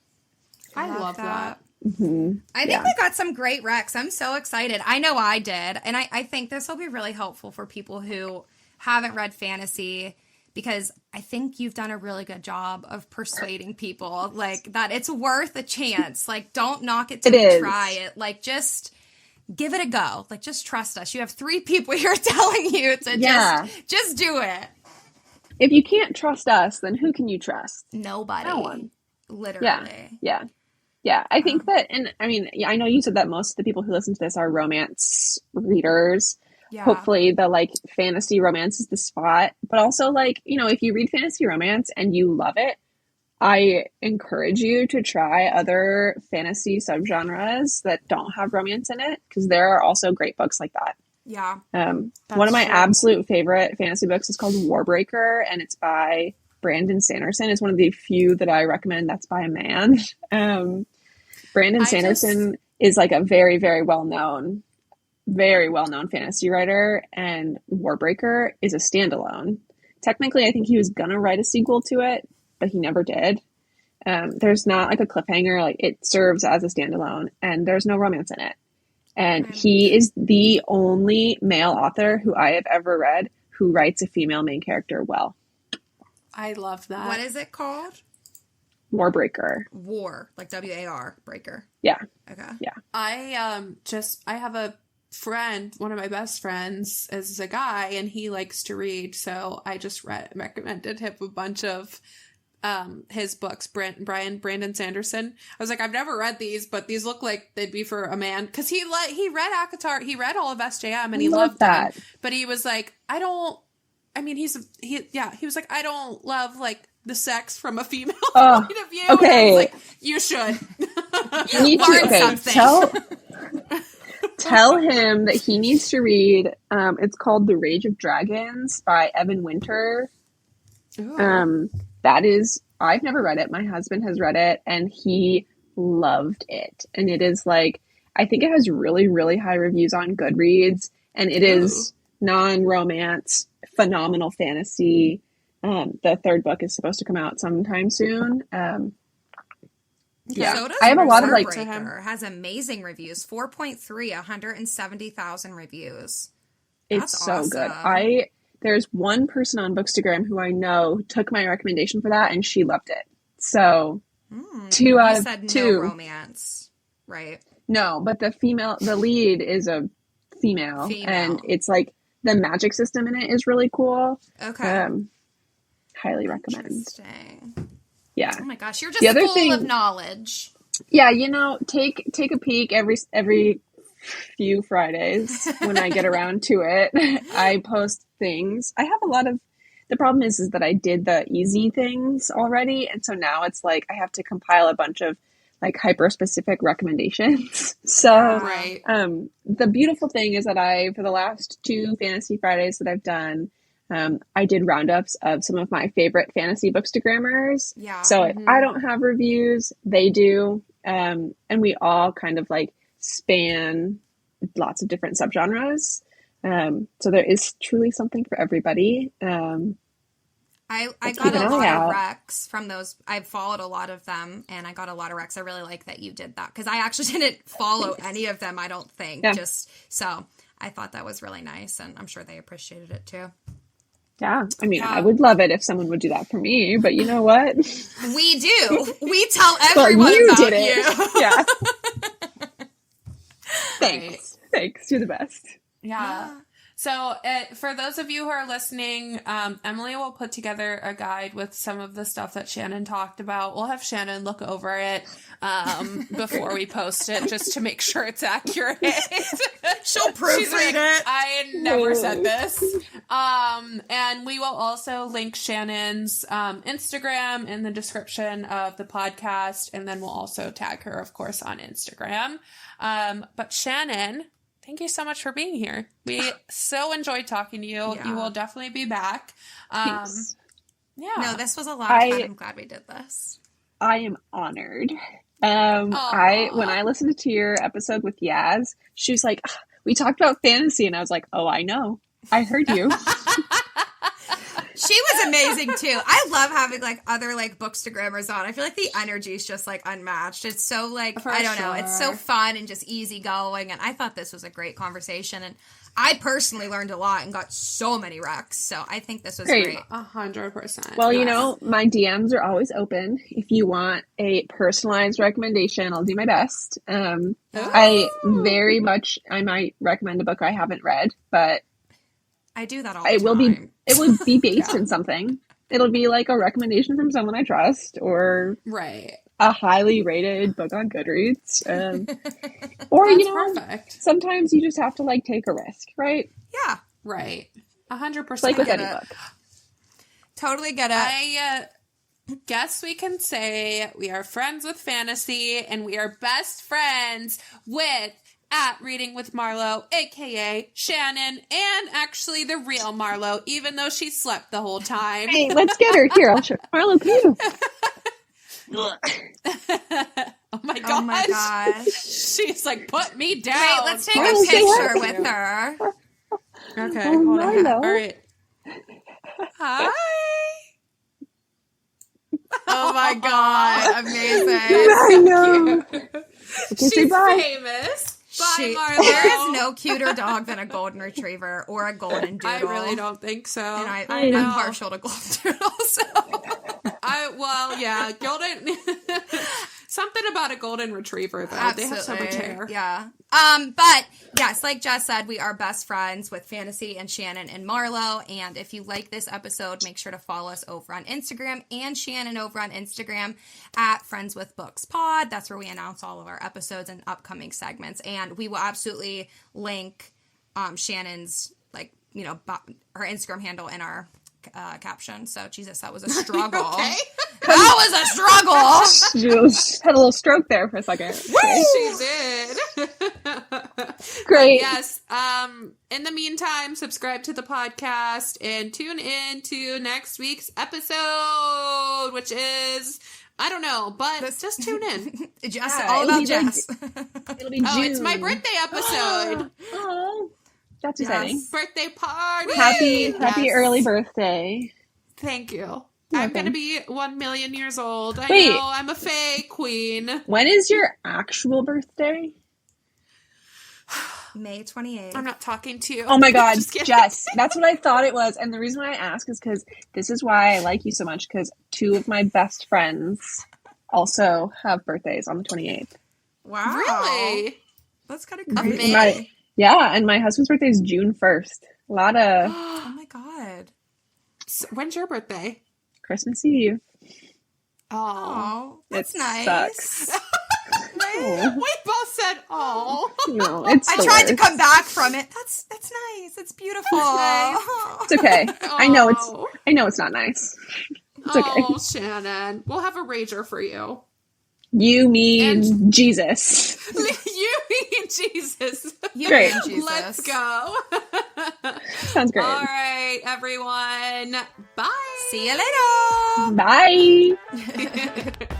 I love that. Mm-hmm. I think we got some great recs. I'm so excited. I know I did. And I think this will be really helpful for people who haven't read fantasy, because I think you've done a really good job of persuading people like that it's worth a chance. Like, don't knock it till you try it. Like, just give it a go. Like, just trust us. You have 3 people here telling you to just do it. If you can't trust us, then who can you trust? Nobody. No one. Literally. Yeah. I think that, and I mean, I know you said that most of the people who listen to this are romance readers. Yeah. Hopefully the like fantasy romance is the spot, but also like, you know, if you read fantasy romance and you love it, I encourage you to try other fantasy subgenres that don't have romance in it, because there are also great books like that. Yeah. One of my absolute favorite fantasy books is called Warbreaker, and it's by Brandon Sanderson. It's one of the few that I recommend that's by a man. Brandon Sanderson is like a very, very well-known fantasy writer, and Warbreaker is a standalone. Technically, I think he was gonna write a sequel to it, but he never did. There's not like a cliffhanger, like it serves as a standalone, and there's no romance in it. And he is the only male author who I have ever read who writes a female main character well. I love that. What is it called? Warbreaker. War, like WAR, breaker. Yeah. Okay. Yeah. I have a friend, one of my best friends is a guy, and he likes to read, so I just recommended him a bunch of his books. Brandon Sanderson. I was like, I've never read these, but these look like they'd be for a man, because he read ACOTAR, he read all of SJM, and he loved that. But he was like, he was like, I don't love like the sex from a female point of view. Okay. And I was like, you should. You need to tell him that he needs to read, it's called The Rage of Dragons by Evan Winter. That is, I've never read it. My husband has read it, and he loved it. And it is like, I think it has really, really high reviews on Goodreads, and it is non-romance, phenomenal fantasy. The 3rd book is supposed to come out sometime soon. So does I have a lot of like Warbreaker. Has amazing reviews. 4.3, 170,000 reviews. It's That's so awesome. good. There's one person on Bookstagram who I know took my recommendation for that, and she loved it. So 2 out of 2. No romance, right? No, but the lead is a female, and it's like the magic system in it is really cool. Okay. highly recommend. Interesting. Yeah. Oh my gosh, you're just The other full of thing- knowledge. Yeah, take a peek every few Fridays when I get around to it. I post things. I have a lot of. The problem is that I did the easy things already, and so now it's like I have to compile a bunch of like hyper specific recommendations. So, Right. the beautiful thing is that for the last 2 Fantasy Fridays that I've done, I did roundups of some of my favorite fantasy bookstagrammers. Yeah. So Mhm. I don't have reviews, they do. And we all kind of like span lots of different subgenres. So there is truly something for everybody. I Let's got keep an a eye lot out. of recs from those. I've followed a lot of them, and I got a lot of recs. I really like that you did that because I actually didn't follow any of them, I don't think. Yeah. Just so I thought that was really nice, and I'm sure they appreciated it too. Yeah. I mean, Yeah. I would love it if someone would do that for me, but you know what? We do. We tell Well, everyone you about did you. it. Yeah. Right. Thanks. You're the best. Yeah. So for those of you who are listening, Emily will put together a guide with some of the stuff that Shannon talked about. We'll have Shannon look over it before we post it just to make sure it's accurate. She'll proofread like, it. I never said this. And we will also link Shannon's Instagram in the description of the podcast. And then we'll also tag her, of course, on Instagram. But Shannon, thank you so much for being here. We so enjoyed talking to you. Yeah. You will definitely be back. Thanks. Yeah. No, this was a lot of fun. I'm glad we did this. I am honored. Aw. When I listened to your episode with Yaz, she was like, we talked about fantasy, and I was like, oh, I know. I heard you. She was amazing too. I love having like other like bookstagrammers on. I feel like the energy is just like unmatched. It's so like, For I don't know. It's so sure. fun and just easygoing. And I thought this was a great conversation. And I personally learned a lot and got so many recs. So I think this was Great. great. 100%. Well, you Yes. know, my DMs are always open. If you want a personalized recommendation, I'll do my best. I might recommend a book I haven't read, but I do that all the it will be based Yeah. in something. It'll be like a recommendation from someone I trust or Right. a highly rated book on Goodreads. Or, That's you know, perfect. sometimes you just have to like take a risk, right? Yeah, Right. 100%. It's like with get any it. book. totally get it. I guess we can say we are friends with fantasy and we are best friends with at Reading with Marlo, aka Shannon, and actually the real Marlo, even though she slept the whole time. Hey, let's get her. Here, I'll show Marlo, come here. Oh my gosh. Oh my gosh. She's like, put me down. Wait, let's take Marlo, a say hi. picture with her. Okay, Oh, hold on. Marlo. All right. Hi. Oh my god, amazing. I know. Okay, say She's bye. famous. Bye, Marlo. There is no cuter dog than a golden retriever or a golden doodle. I really don't think so. And I know. I'm partial to golden doodles. So. Golden. Something about a golden retriever, though. Absolutely. They have so much hair. Yeah. But yes, like Jess said, we are best friends with Fantasy and Shannon and Marlo. And if you like this episode, make sure to follow us over on Instagram and Shannon over on Instagram at Friends with Books Pod. That's where we announce all of our episodes and upcoming segments. And we will absolutely link Shannon's her Instagram handle in our caption. So Jesus, that was a struggle. Okay. That was a struggle. She just had a little stroke there for a second. Okay. She did. Great. Yes. In the meantime, subscribe to the podcast and tune in to next week's episode, which is, I don't know, but just tune in. Jess, Yeah, all it'll about be Jess. It'll be June. Oh, it's my birthday episode. Oh, that's exciting. Birthday party. Happy Yes. early birthday. Thank you. You're I'm going to welcome. be 1 million years old. I Wait. know, I'm a fae queen. When is your actual birthday? May 28th. I'm not talking to you. Oh my god, Just kidding. Jess. That's what I thought it was. And the reason why I ask is because this is why I like you so much, because 2 of my best friends also have birthdays on the 28th. Wow. Really? That's kind of Of crazy. May? Yeah, and my husband's birthday is June 1st. A lot of... Oh my god. When's your birthday? Christmas Eve. Oh. That's It nice. sucks. Oh, We both said, oh. no, it's I the tried to worst. come back from it. That's nice. It's beautiful. nice. It's okay. I know it's not nice. It's okay. Oh, Shannon. We'll have a rager for you. You mean Jesus. You mean Jesus. You Great. and Jesus. Let's go. Sounds great. All right, everyone. Bye. See you later. Bye.